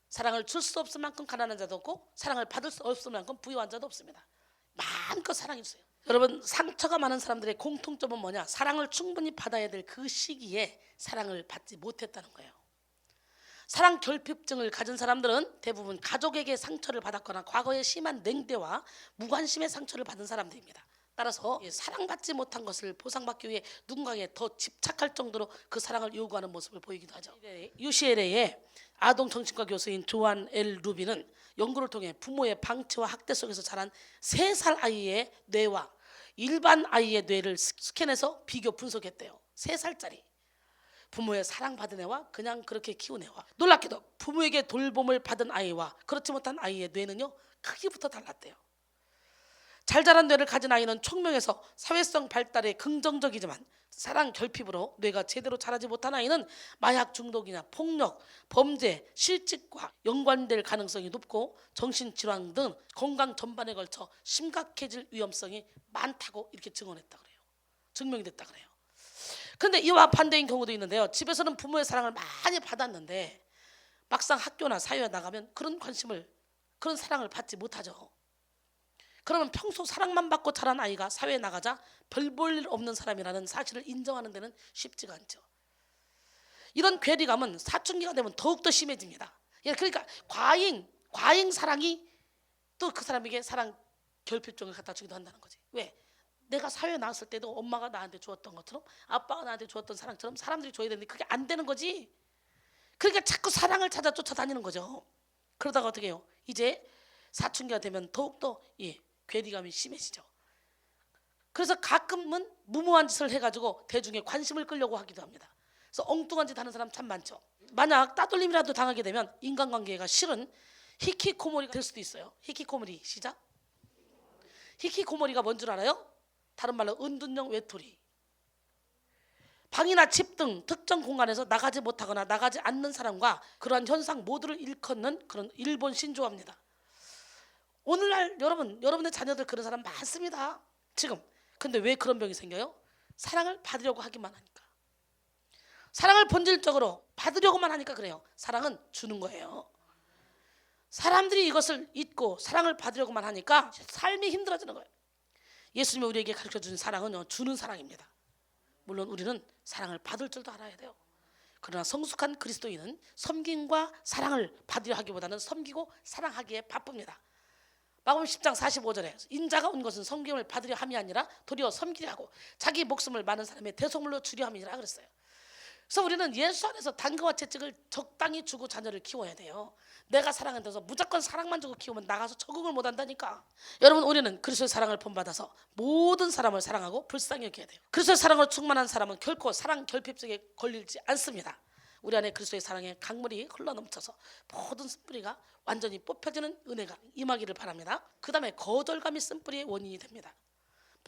사랑을 줄 수 없을 만큼 가난한 자도 없고, 사랑을 받을 수 없을 만큼 부유한 자도 없습니다. 마음껏 사랑해 주세요. 여러분, 상처가 많은 사람들의 공통점은 뭐냐? 사랑을 충분히 받아야 될 그 시기에 사랑을 받지 못했다는 거예요. 사랑 결핍증을 가진 사람들은 대부분 가족에게 상처를 받았거나 과거에 심한 냉대와 무관심의 상처를 받은 사람들입니다. 따라서 사랑받지 못한 것을 보상받기 위해 누군가에게 더 집착할 정도로 그 사랑을 요구하는 모습을 보이기도 하죠. UCLA의 아동정신과 교수인 조안 L. 루비는 연구를 통해 부모의 방치와 학대 속에서 자란 3살 아이의 뇌와 일반 아이의 뇌를 스캔해서 비교 분석했대요. 3살짜리 부모의 사랑받은 애와 그냥 그렇게 키운 애와, 놀랍게도 부모에게 돌봄을 받은 아이와 그렇지 못한 아이의 뇌는요, 크기부터 달랐대요. 잘 자란 뇌를 가진 아이는 총명해서 사회성 발달에 긍정적이지만 사랑 결핍으로 뇌가 제대로 자라지 못한 아이는 마약 중독이나 폭력, 범죄, 실직과 연관될 가능성이 높고 정신질환 등 건강 전반에 걸쳐 심각해질 위험성이 많다고 이렇게 증언했다 그래요. 증명이 됐다 그래요. 그런데 이와 반대인 경우도 있는데요. 집에서는 부모의 사랑을 많이 받았는데 막상 학교나 사회에 나가면 그런 관심을, 그런 사랑을 받지 못하죠. 그러면 평소 사랑만 받고 자란 아이가 사회에 나가자 별 볼 일 없는 사람이라는 사실을 인정하는 데는 쉽지가 않죠. 이런 괴리감은 사춘기가 되면 더욱더 심해집니다. 그러니까 과잉 사랑이 또 그 사람에게 사랑 결핍증을 갖다 주기도 한다는 거지. 왜? 내가 사회에 나왔을 때도 엄마가 나한테 주었던 것처럼 아빠가 나한테 주었던 사랑처럼 사람들이 줘야 되는데 그게 안 되는 거지. 그러니까 자꾸 사랑을 찾아 쫓아다니는 거죠. 그러다가 어떻게 해요? 이제 사춘기가 되면 더욱더 괴리감이 심해지죠. 그래서 가끔은 무모한 짓을 해가지고 대중의 관심을 끌려고 하기도 합니다. 그래서 엉뚱한 짓 하는 사람 참 많죠. 만약 따돌림이라도 당하게 되면 인간관계가 싫은 히키코모리가 될 수도 있어요. 히키코모리 시작. 히키코모리가 뭔 줄 알아요? 다른 말로 은둔형 외톨이. 방이나 집 등 특정 공간에서 나가지 못하거나 나가지 않는 사람과 그러한 현상 모두를 일컫는 그런 일본 신조어입니다. 오늘날 여러분의 자녀들 그런 사람 많습니다. 지금. 근데 왜 그런 병이 생겨요? 사랑을 받으려고 하기만 하니까. 사랑을 본질적으로 받으려고만 하니까 그래요. 사랑은 주는 거예요. 사람들이 이것을 잊고 사랑을 받으려고만 하니까 삶이 힘들어지는 거예요. 예수님이 우리에게 가르쳐준 사랑은 주는 사랑입니다. 물론 우리는 사랑을 받을 줄도 알아야 돼요. 그러나 성숙한 그리스도인은 섬김과 사랑을 받으려 하기보다는 섬기고 사랑하기에 바쁩니다. 마가복음 10장 45절에 인자가 온 것은 섬김을 받으려 함이 아니라 도리어 섬기려 하고 자기 목숨을 많은 사람의 대속물로 주려 함이라 그랬어요. 그래서 우리는 예수 안에서 단거와 채찍을 적당히 주고 자녀를 키워야 돼요. 내가 사랑한다서 무조건 사랑만 주고 키우면 나가서 적응을 못한다니까. 여러분, 우리는 그리스도의 사랑을 본받아서 모든 사람을 사랑하고 불쌍히 여겨야 돼요. 그리스도의 사랑으로 충만한 사람은 결코 사랑 결핍증에 걸리지 않습니다. 우리 안에 그리스도의 사랑의 강물이 흘러넘쳐서 모든 쓴뿌리가 완전히 뽑혀지는 은혜가 임하기를 바랍니다. 그 다음에 거절감이 쓴뿌리의 원인이 됩니다.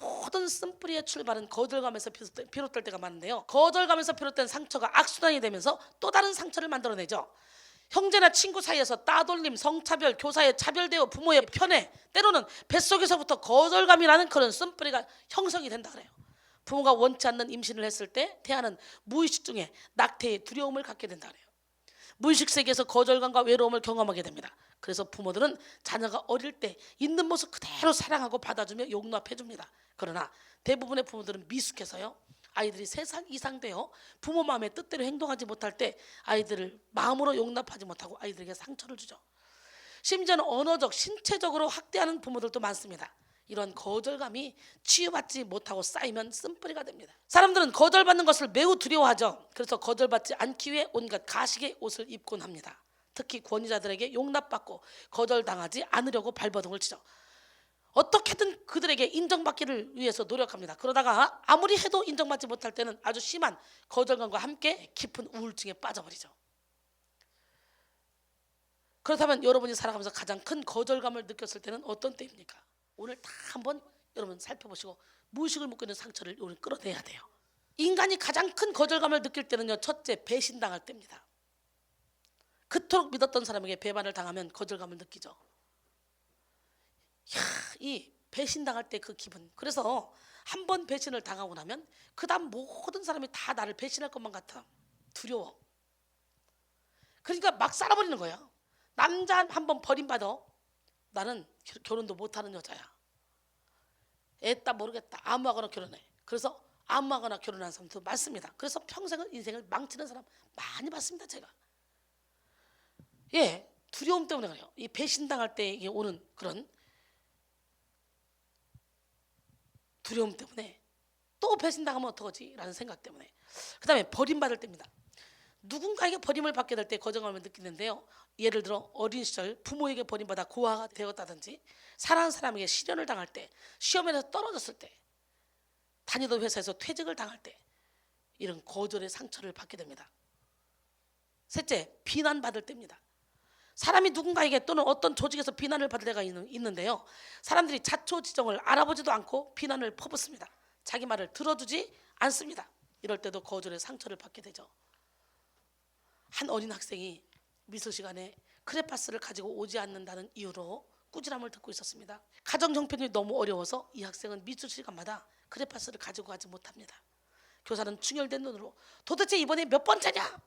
모든 쓴뿌리의 출발은 거절감에서 비롯될 때가 많은데요, 거절감에서 비롯된 상처가 악순환이 되면서 또 다른 상처를 만들어내죠. 형제나 친구 사이에서 따돌림, 성차별, 교사의 차별대우, 부모의 편애, 때로는 뱃속에서부터 거절감이라는 그런 쓴뿌리가 형성이 된다 그래요. 부모가 원치 않는 임신을 했을 때 태아는 무의식 중에 낙태의 두려움을 갖게 된다 그래요. 무의식 세계에서 거절감과 외로움을 경험하게 됩니다. 그래서 부모들은 자녀가 어릴 때 있는 모습 그대로 사랑하고 받아주며 용납해 줍니다. 그러나 대부분의 부모들은 미숙해서요, 아이들이 3살 이상 되어 부모 마음의 뜻대로 행동하지 못할 때 아이들을 마음으로 용납하지 못하고 아이들에게 상처를 주죠. 심지어는 언어적, 신체적으로 학대하는 부모들도 많습니다. 이런 거절감이 치유받지 못하고 쌓이면 쓴뿌리가 됩니다. 사람들은 거절받는 것을 매우 두려워하죠. 그래서 거절받지 않기 위해 온갖 가식의 옷을 입곤 합니다. 특히 권위자들에게 용납받고 거절당하지 않으려고 발버둥을 치죠. 어떻게든 그들에게 인정받기를 위해서 노력합니다. 그러다가 아무리 해도 인정받지 못할 때는 아주 심한 거절감과 함께 깊은 우울증에 빠져버리죠. 그렇다면 여러분이 살아가면서 가장 큰 거절감을 느꼈을 때는 어떤 때입니까? 오늘 다 한번 여러분 살펴보시고 무의식을 묶고 있는 상처를 오늘 끌어내야 돼요. 인간이 가장 큰 거절감을 느낄 때는요, 첫째, 배신당할 때입니다. 그토록 믿었던 사람에게 배반을 당하면 거절감을 느끼죠. 이 배신당할 때 그 기분. 그래서 한 번 배신을 당하고 나면 그 다음 모든 사람이 다 나를 배신할 것만 같아. 두려워. 그러니까 막 살아버리는 거야. 남자 한 번 버림받아. 나는 결혼도 못하는 여자야. 애따 모르겠다. 아무하거나 결혼해. 그래서 아무하거나 결혼하는 사람도 많습니다. 그래서 평생을 인생을 망치는 사람 많이 봤습니다, 제가. 두려움 때문에 그래요. 이 배신당할 때 이게 오는 그런 두려움 때문에, 또 배신당하면 어떡하지? 라는 생각 때문에. 그 다음에 버림받을 때입니다. 누군가에게 버림을 받게 될 때 거절감을 느끼는데요, 예를 들어 어린 시절 부모에게 버림받아 고아가 되었다든지, 사랑하는 사람에게 실연을 당할 때, 시험에서 떨어졌을 때, 다니던 회사에서 퇴직을 당할 때, 이런 거절의 상처를 받게 됩니다. 셋째, 비난받을 때입니다. 사람이 누군가에게 또는 어떤 조직에서 비난을 받을 때가 있는데요, 사람들이 자초지종을 알아보지도 않고 비난을 퍼붓습니다. 자기 말을 들어주지 않습니다. 이럴 때도 거절의 상처를 받게 되죠. 한 어린 학생이 미술 시간에 크레파스를 가지고 오지 않는다는 이유로 꾸지람을 듣고 있었습니다. 가정 형편이 너무 어려워서 이 학생은 미술 시간마다 크레파스를 가지고 가지 못합니다. 교사는 충혈된 눈으로 도대체 이번에 몇 번째냐?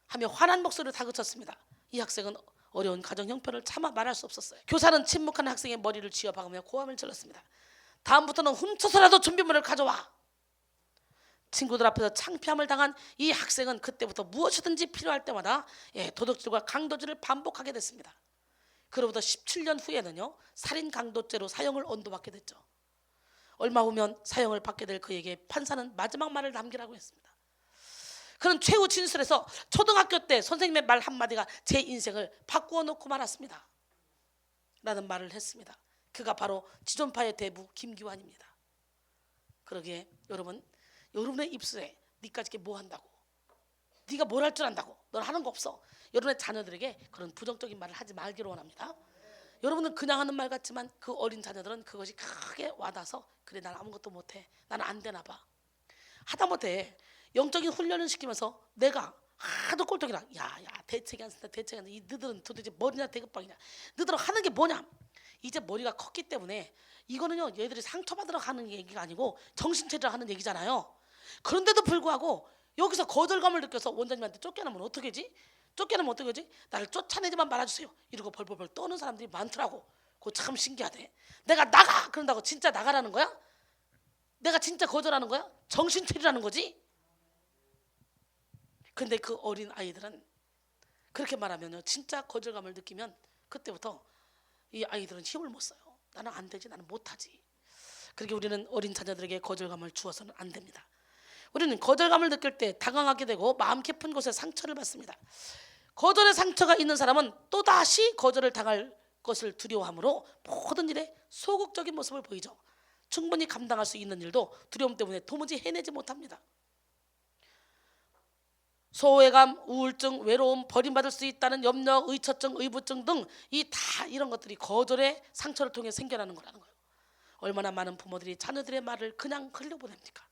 하며 화난 목소리로 다그쳤습니다. 이 학생은 어려운 가정 형편을 차마 말할 수 없었어요. 교사는 침묵한 학생의 머리를 쥐어박으며 고함을 질렀습니다. 다음부터는 훔쳐서라도 준비물을 가져와. 친구들 앞에서 창피함을 당한 이 학생은 그때부터 무엇이든지 필요할 때마다 도둑질과 강도질을 반복하게 됐습니다. 그로부터 17년 후에는요 살인 강도죄로 사형을 언도받게 됐죠. 얼마 후면 사형을 받게 될 그에게 판사는 마지막 말을 남기라고 했습니다. 그는 최후 진술에서 초등학교 때 선생님의 말 한마디가 제 인생을 바꾸어 놓고 말았습니다 라는 말을 했습니다. 그가 바로 지존파의 대부 김기환입니다. 그러기에 여러분의 입술에 니까지 이렇게 뭐 한다고, 네가 뭘 할 줄 안다고, 넌 하는 거 없어, 여러분의 자녀들에게 그런 부정적인 말을 하지 말기를 원합니다. 여러분은 그냥 하는 말 같지만 그 어린 자녀들은 그것이 크게 와닿아서 그래 난 아무것도 못해, 나는 안 되나 봐. 하다못해 영적인 훈련을 시키면서 내가 하도 꼴통이라 야야 대책이 안 쓴다 대책이 안 쓴다, 이 너희들은 도대체 머리나 대급방이냐, 너희들은 하는 게 뭐냐. 이제 머리가 컸기 때문에 이거는요 얘들이 상처받으러 가는 얘기가 아니고 정신체를 하는 얘기잖아요. 그런데도 불구하고 여기서 거절감을 느껴서 원장님한테 쫓겨나면 어떻게 하지? 쫓겨나면 어떻게 하지? 나를 쫓아내지만 말아주세요 이러고 벌벌벌 떠는 사람들이 많더라고. 그거 참 신기하대. 내가 나가 그런다고 진짜 나가라는 거야? 내가 진짜 거절하는 거야? 정신체리라는 거지? 근데 그 어린 아이들은 그렇게 말하면요 진짜 거절감을 느끼면 그때부터 이 아이들은 힘을 못 써요. 나는 안 되지, 나는 못하지. 그렇게 우리는 어린 자녀들에게 거절감을 주어서는 안 됩니다. 우리는 거절감을 느낄 때 당황하게 되고 마음 깊은 곳에 상처를 받습니다. 거절의 상처가 있는 사람은 또다시 거절을 당할 것을 두려워하므로 모든 일에 소극적인 모습을 보이죠. 충분히 감당할 수 있는 일도 두려움 때문에 도무지 해내지 못합니다. 소외감, 우울증, 외로움, 버림받을 수 있다는 염려, 의처증, 의부증 등 이런 것들이 거절의 상처를 통해 생겨나는 거라는 거예요. 얼마나 많은 부모들이 자녀들의 말을 그냥 흘려보냅니까?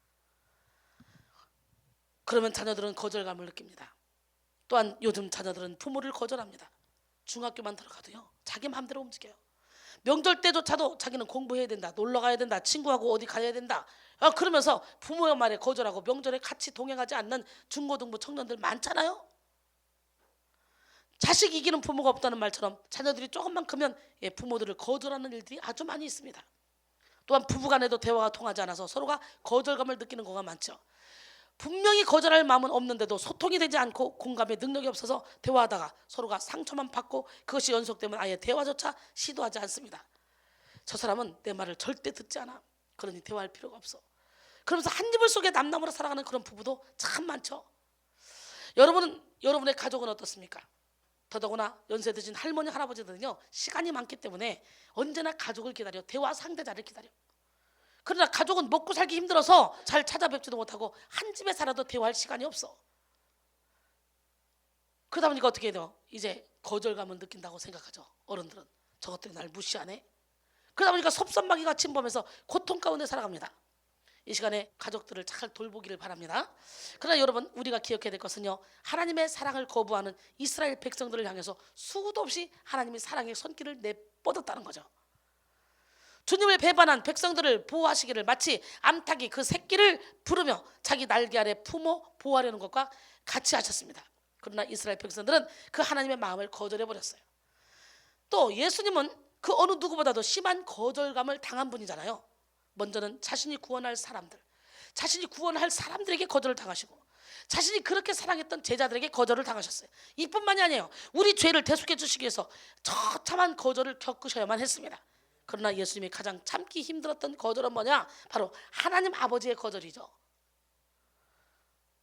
그러면 자녀들은 거절감을 느낍니다. 또한 요즘 자녀들은 부모를 거절합니다. 중학교만 들어가도요 자기 마음대로 움직여요. 명절 때조차도 자기는 공부해야 된다, 놀러 가야 된다, 친구하고 어디 가야 된다, 그러면서 부모의 말에 거절하고 명절에 같이 동행하지 않는 중고등부 청년들 많잖아요. 자식 이기는 부모가 없다는 말처럼 자녀들이 조금만 크면 부모들을 거절하는 일들이 아주 많이 있습니다. 또한 부부간에도 대화가 통하지 않아서 서로가 거절감을 느끼는 경우가 많죠. 분명히 거절할 마음은 없는데도 소통이 되지 않고 공감의 능력이 없어서 대화하다가 서로가 상처만 받고 그것이 연속되면 아예 대화조차 시도하지 않습니다. 저 사람은 내 말을 절대 듣지 않아, 그러니 대화할 필요가 없어. 그러면서 한 이불 속에 남남으로 살아가는 그런 부부도 참 많죠. 여러분의 가족은 어떻습니까? 더더구나 연세 드신 할머니 할아버지들은요 시간이 많기 때문에 언제나 가족을 기다려, 대화 상대자를 기다려. 그러나 가족은 먹고 살기 힘들어서 잘 찾아뵙지도 못하고 한 집에 살아도 대화할 시간이 없어. 그러다 보니까 어떻게 해요? 이제 거절감을 느낀다고 생각하죠. 어른들은 저것들이 날 무시하네. 그러다 보니까 섭섭마귀가 침범해서 고통 가운데 살아갑니다. 이 시간에 가족들을 잘 돌보기를 바랍니다. 그러나 여러분 우리가 기억해야 될 것은요 하나님의 사랑을 거부하는 이스라엘 백성들을 향해서 수도 없이 하나님이 사랑의 손길을 내뻗었다는 거죠. 주님을 배반한 백성들을 보호하시기를 마치 암탉이 그 새끼를 부르며 자기 날개 아래 품어 보호하려는 것과 같이 하셨습니다. 그러나 이스라엘 백성들은 그 하나님의 마음을 거절해버렸어요. 또 예수님은 그 어느 누구보다도 심한 거절감을 당한 분이잖아요. 먼저는 자신이 구원할 사람들에게 거절을 당하시고 자신이 그렇게 사랑했던 제자들에게 거절을 당하셨어요. 이뿐만이 아니에요. 우리 죄를 대속해 주시기 위해서 처참한 거절을 겪으셔야만 했습니다. 그러나 예수님이 가장 참기 힘들었던 거절은 뭐냐? 바로 하나님 아버지의 거절이죠.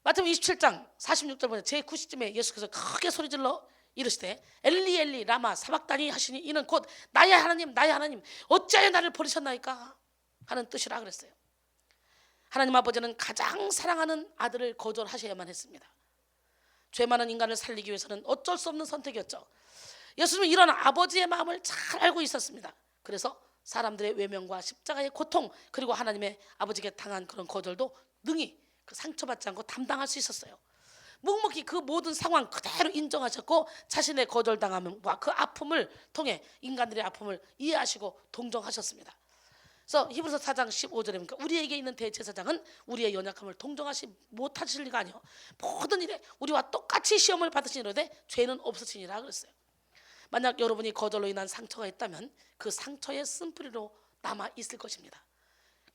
마태복음 27장 46절 보면 제9시쯤에 예수께서 크게 소리질러 이르시되 엘리 엘리 라마 사박다니 하시니 이는 곧 나의 하나님 나의 하나님 어찌하여 나를 버리셨나이까 하는 뜻이라 그랬어요. 하나님 아버지는 가장 사랑하는 아들을 거절하셔야만 했습니다. 죄 많은 인간을 살리기 위해서는 어쩔 수 없는 선택이었죠. 예수님은 이런 아버지의 마음을 잘 알고 있었습니다. 그래서 사람들의 외면과 십자가의 고통 그리고 하나님의 아버지께 당한 그런 거절도 능히 그 상처받지 않고 담당할 수 있었어요. 묵묵히 그 모든 상황 그대로 인정하셨고 자신의 거절당함과 그 아픔을 통해 인간들의 아픔을 이해하시고 동정하셨습니다. 그래서 히브리서 4장 15절에 보니까 우리에게 있는 대제사장은 우리의 연약함을 동정하시 못하실 리가 아니요 모든 일에 우리와 똑같이 시험을 받으시는데 죄는 없으시니라 그랬어요. 만약 여러분이 거절로 인한 상처가 있다면 그 상처의 쓴뿌리로 남아 있을 것입니다.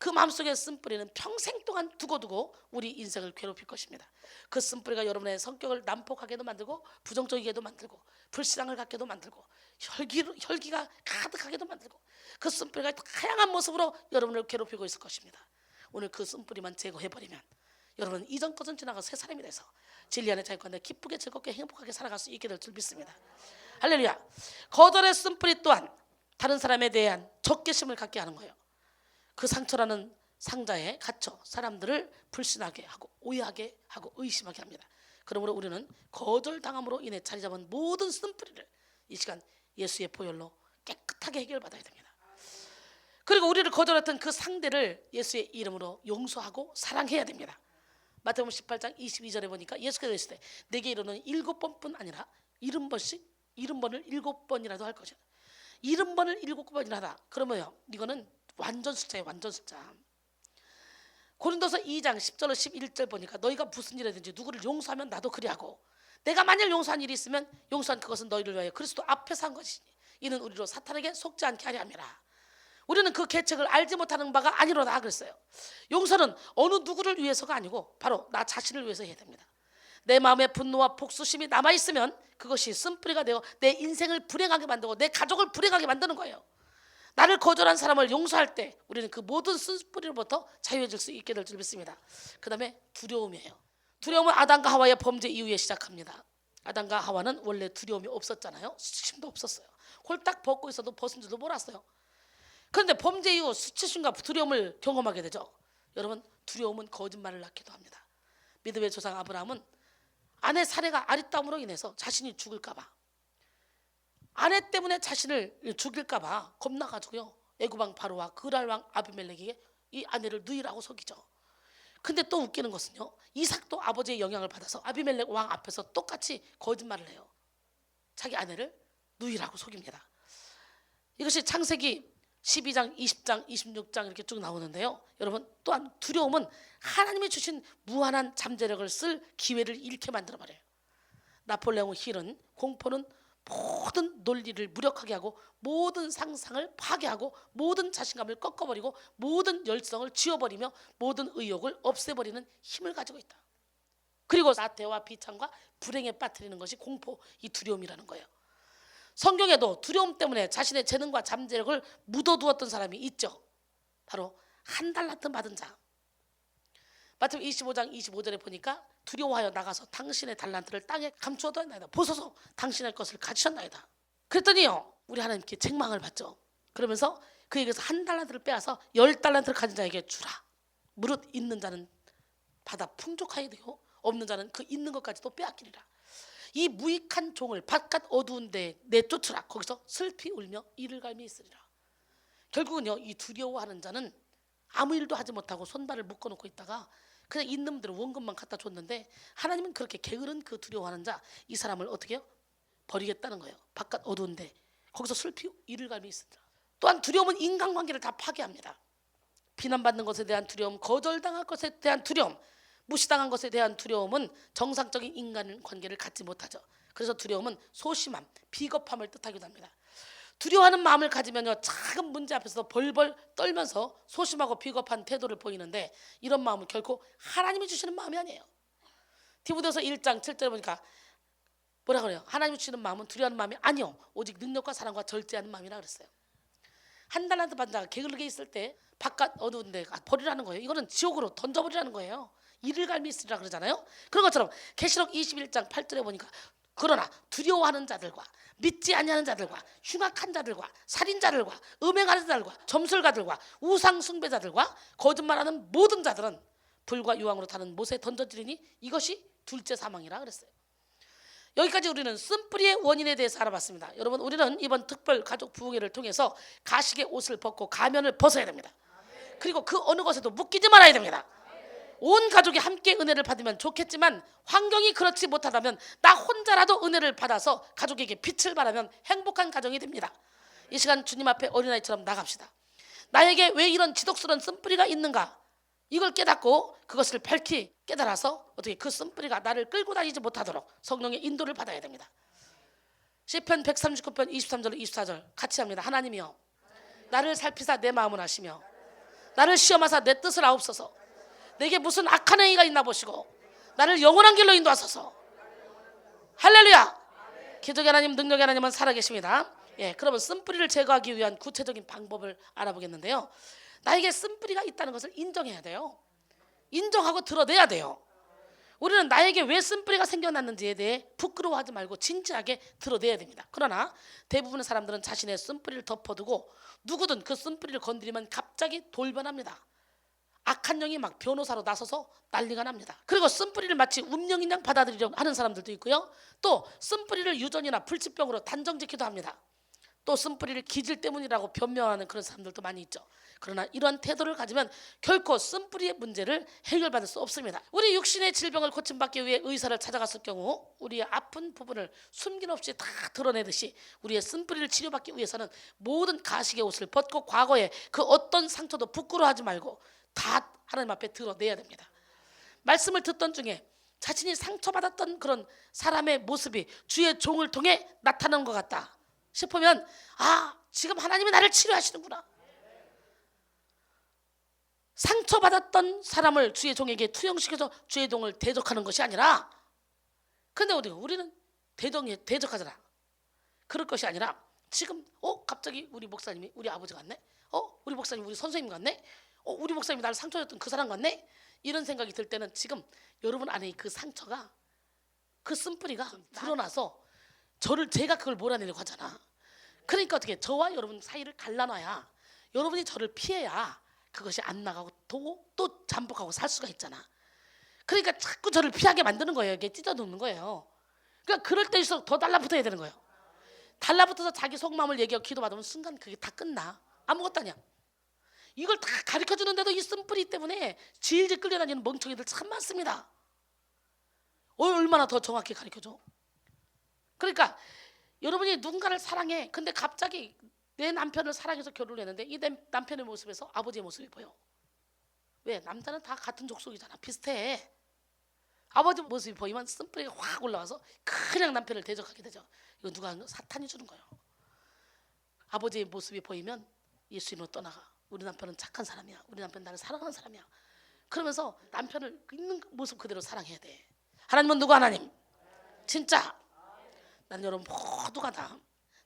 그 마음속에 쓴뿌리는 평생 동안 두고두고 우리 인생을 괴롭힐 것입니다. 그 쓴뿌리가 여러분의 성격을 난폭하게도 만들고 부정적이게도 만들고 불신앙을 갖게도 만들고 혈기가 가득하게도 만들고 그 쓴뿌리가 다양한 모습으로 여러분을 괴롭히고 있을 것입니다. 오늘 그 쓴뿌리만 제거해버리면 여러분 이전 것은 지나가 새 사람이 돼서 진리 안에 자유롭게 기쁘게 즐겁게 행복하게 살아갈 수 있게 될 줄 믿습니다. 할렐루야. 거절의 쓴뿌리 또한 다른 사람에 대한 적개심을 갖게 하는 거예요. 그 상처라는 상자에 갇혀 사람들을 불신하게 하고 오해하게 하고 의심하게 합니다. 그러므로 우리는 거절당함으로 인해 자리 잡은 모든 쓴뿌리를 이 시간 예수의 보혈로 깨끗하게 해결받아야 됩니다. 그리고 우리를 거절했던 그 상대를 예수의 이름으로 용서하고 사랑해야 됩니다. 마태복음 18장 22절에 보니까 예수께서 이르시되 내게 이르는 7번뿐 아니라 70번씩 70번을 7번이라도 할 것이다. 70번을 7번이나 하다. 그러면요 이거는 완전 숫자예요. 완전 숫자. 고린도서 2장 10절로 11절 보니까 너희가 무슨 일이든지 누구를 용서하면 나도 그리하고 내가 만일 용서한 일이 있으면 용서한 그것은 너희를 위하여 그리스도 앞에서 한 것이니 이는 우리로 사탄에게 속지 않게 하려 함이라. 우리는 그 계책을 알지 못하는 바가 아니로다 그랬어요. 용서는 어느 누구를 위해서가 아니고 바로 나 자신을 위해서 해야 됩니다. 내 마음에 분노와 복수심이 남아있으면 그것이 쓴뿌리가 되어 내 인생을 불행하게 만들고 내 가족을 불행하게 만드는 거예요. 나를 거절한 사람을 용서할 때 우리는 그 모든 쓴뿌리로부터 자유해질 수 있게 될 줄 믿습니다. 그 다음에 두려움이에요. 두려움은 아담과 하와의 범죄 이후에 시작합니다. 아담과 하와는 원래 두려움이 없었잖아요. 수치심도 없었어요. 홀딱 벗고 있어도 벗은 줄도 몰랐어요. 그런데 범죄 이후 수치심과 두려움을 경험하게 되죠. 여러분 두려움은 거짓말을 낳기도 합니다. 믿음의 조상 아브라함은 아내 사례가 아리따움으로 인해서 자신이 죽을까 봐 아내 때문에 자신을 죽일까 봐 겁나가지고요 애굽왕 바로와 그랄왕 아비멜렉에게 이 아내를 누이라고 속이죠. 근데 또 웃기는 것은요 이삭도 아버지의 영향을 받아서 아비멜렉 왕 앞에서 똑같이 거짓말을 해요. 자기 아내를 누이라고 속입니다. 이것이 창세기 12장, 20장, 26장 이렇게 쭉 나오는데요. 여러분 또한 두려움은 하나님이 주신 무한한 잠재력을 쓸 기회를 잃게 만들어버려요. 나폴레옹 힐은 공포는 모든 논리를 무력하게 하고 모든 상상을 파괴하고 모든 자신감을 꺾어버리고 모든 열성을 지워버리며 모든 의욕을 없애버리는 힘을 가지고 있다. 그리고 나태와 비참과 불행에 빠뜨리는 것이 공포, 이 두려움이라는 거예요. 성경에도 두려움 때문에 자신의 재능과 잠재력을 묻어두었던 사람이 있죠. 바로 한 달란트 받은 자. 마태복음 25장 25절에 보니까 두려워하여 나가서 당신의 달란트를 땅에 감추었나이다. 보소서 당신의 것을 가지셨나이다. 그랬더니요 우리 하나님께 책망을 받죠. 그러면서 그에게서 한 달란트를 빼앗아 10달란트를 가진 자에게 주라. 무릇 있는 자는 받아 풍족하게 되고 없는 자는 그 있는 것까지도 빼앗기리라. 이 무익한 종을 바깥 어두운 데 내쫓으라. 거기서 슬피 울며 이를 갈미 있으리라. 결국은요 이 두려워하는 자는 아무 일도 하지 못하고 손발을 묶어놓고 있다가 그냥 있는 분들은 원금만 갖다 줬는데 하나님은 그렇게 게으른 그 두려워하는 자 이 사람을 어떻게 해요? 버리겠다는 거예요. 바깥 어두운데 거기서 슬피 이를 갈미 있으리라. 또한 두려움은 인간관계를 다 파괴합니다. 비난받는 것에 대한 두려움, 거절당할 것에 대한 두려움, 무시당한 것에 대한 두려움은 정상적인 인간관계를 갖지 못하죠. 그래서 두려움은 소심함, 비겁함을 뜻하기도 합니다. 두려워하는 마음을 가지면요 작은 문제 앞에서 벌벌 떨면서 소심하고 비겁한 태도를 보이는데 이런 마음은 결코 하나님이 주시는 마음이 아니에요. 디모데후서 1장 7절에 보니까 뭐라 그래요? 하나님이 주시는 마음은 두려워하는 마음이 아니요 오직 능력과 사랑과 절제하는 마음이라 그랬어요. 한 달란트 받은 자가 게으르게 있을 때 바깥 어두운 데 버리라는 거예요. 이거는 지옥으로 던져버리라는 거예요. 이를 갈미 있으리라 그러잖아요. 그런 것처럼 계시록 21장 8절에 보니까 그러나 두려워하는 자들과 믿지 아니하는 자들과 흉악한 자들과 살인자들과 음행하는 자들과 점술가들과 우상 숭배자들과 거짓말하는 모든 자들은 불과 유황으로 타는 못에 던져지리니 이것이 둘째 사망이라 그랬어요. 여기까지 우리는 쓴뿌리의 원인에 대해서 알아봤습니다. 여러분 우리는 이번 특별 가족 부흥회를 통해서 가식의 옷을 벗고 가면을 벗어야 됩니다. 그리고 그 어느 것에도 묶이지 말아야 됩니다. 온 가족이 함께 은혜를 받으면 좋겠지만 환경이 그렇지 못하다면 나 혼자라도 은혜를 받아서 가족에게 빛을 발하면 행복한 가정이 됩니다. 이 시간 주님 앞에 어린아이처럼 나갑시다. 나에게 왜 이런 지독스러운 쓴뿌리가 있는가 이걸 깨닫고 그것을 밝히 깨달아서 어떻게 그 쓴뿌리가 나를 끌고 다니지 못하도록 성령의 인도를 받아야 됩니다. 시편 139편 23절 24절 같이 합니다. 하나님이여 나를 살피사 내 마음을 아시며 나를 시험하사 내 뜻을 아옵소서. 내게 무슨 악한 행위가 있나 보시고 나를 영원한 길로 인도하소서. 할렐루야. 기적의 하나님, 능력의 하나님은 살아계십니다. 예, 그러면 쓴뿌리를 제거하기 위한 구체적인 방법을 알아보겠는데요. 나에게 쓴뿌리가 있다는 것을 인정해야 돼요. 인정하고 드러내야 돼요. 우리는 나에게 왜 쓴뿌리가 생겨났는지에 대해 부끄러워하지 말고 진지하게 드러내야 됩니다. 그러나 대부분의 사람들은 자신의 쓴뿌리를 덮어두고 누구든 그 쓴뿌리를 건드리면 갑자기 돌변합니다. 악한 영이 막 변호사로 나서서 난리가 납니다. 그리고 쓴뿌리를 마치 운명인 양 받아들이려고 하는 사람들도 있고요. 또 쓴뿌리를 유전이나 불치병으로 단정짓기도 합니다. 또 쓴뿌리를 기질 때문이라고 변명하는 그런 사람들도 많이 있죠. 그러나 이러한 태도를 가지면 결코 쓴뿌리의 문제를 해결받을 수 없습니다. 우리 육신의 질병을 고침받기 위해 의사를 찾아갔을 경우 우리의 아픈 부분을 숨김없이 다 드러내듯이 우리의 쓴뿌리를 치료받기 위해서는 모든 가식의 옷을 벗고 과거에 그 어떤 상처도 부끄러워하지 말고 다 하나님 앞에 드러내야 됩니다. 말씀을 듣던 중에 자신이 상처받았던 그런 사람의 모습이 주의 종을 통해 나타나는 것 같다 싶으면 지금 하나님이 나를 치료하시는구나. 상처받았던 사람을 주의 종에게 투영시켜서 주의 종을 대적하는 것이 아니라, 근데 우리는 대적하잖아. 그럴 것이 아니라 지금 갑자기 우리 목사님이 우리 아버지 같네. 우리 목사님 우리 선생님 같네. 우리 목사님이 나를 상처줬던 그 사람 같네. 이런 생각이 들 때는 지금 여러분 안에 그 상처가, 그 쓴뿌리가 드러나서 제가 그걸 몰아내려고 하잖아. 그러니까 어떻게 저와 여러분 사이를 갈라놔야, 여러분이 저를 피해야 그것이 안 나가고 또 잠복하고 살 수가 있잖아. 그러니까 자꾸 저를 피하게 만드는 거예요. 이게 찢어놓는 거예요. 그러니까 그럴 때일수록 더 달라붙어야 되는 거예요. 달라붙어서 자기 속마음을 얘기하고 기도받으면 순간 그게 다 끝나. 아무것도 아니야. 이걸 다 가르쳐주는데도 이 쓴뿌리 때문에 질질 끌려다니는 멍청이들 참 많습니다. 얼마나 더 정확히 가르쳐줘. 그러니까 여러분이 누군가를 사랑해. 근데 갑자기 내 남편을 사랑해서 결혼을 했는데 이 남편의 모습에서 아버지의 모습이 보여. 왜? 남자는 다 같은 족속이잖아. 비슷해. 아버지 모습이 보이면 쓴뿌리가 확 올라와서 그냥 남편을 대적하게 되죠. 이거 누가 하는 거? 사탄이 주는 거예요. 아버지의 모습이 보이면 예수님으로 떠나가. 우리 남편은 착한 사람이야. 우리 남편 나를 사랑하는 사람이야. 그러면서 남편을 있는 모습 그대로 사랑해야 돼. 하나님은 누구 하나님? 진짜 난 여러분 모두가 다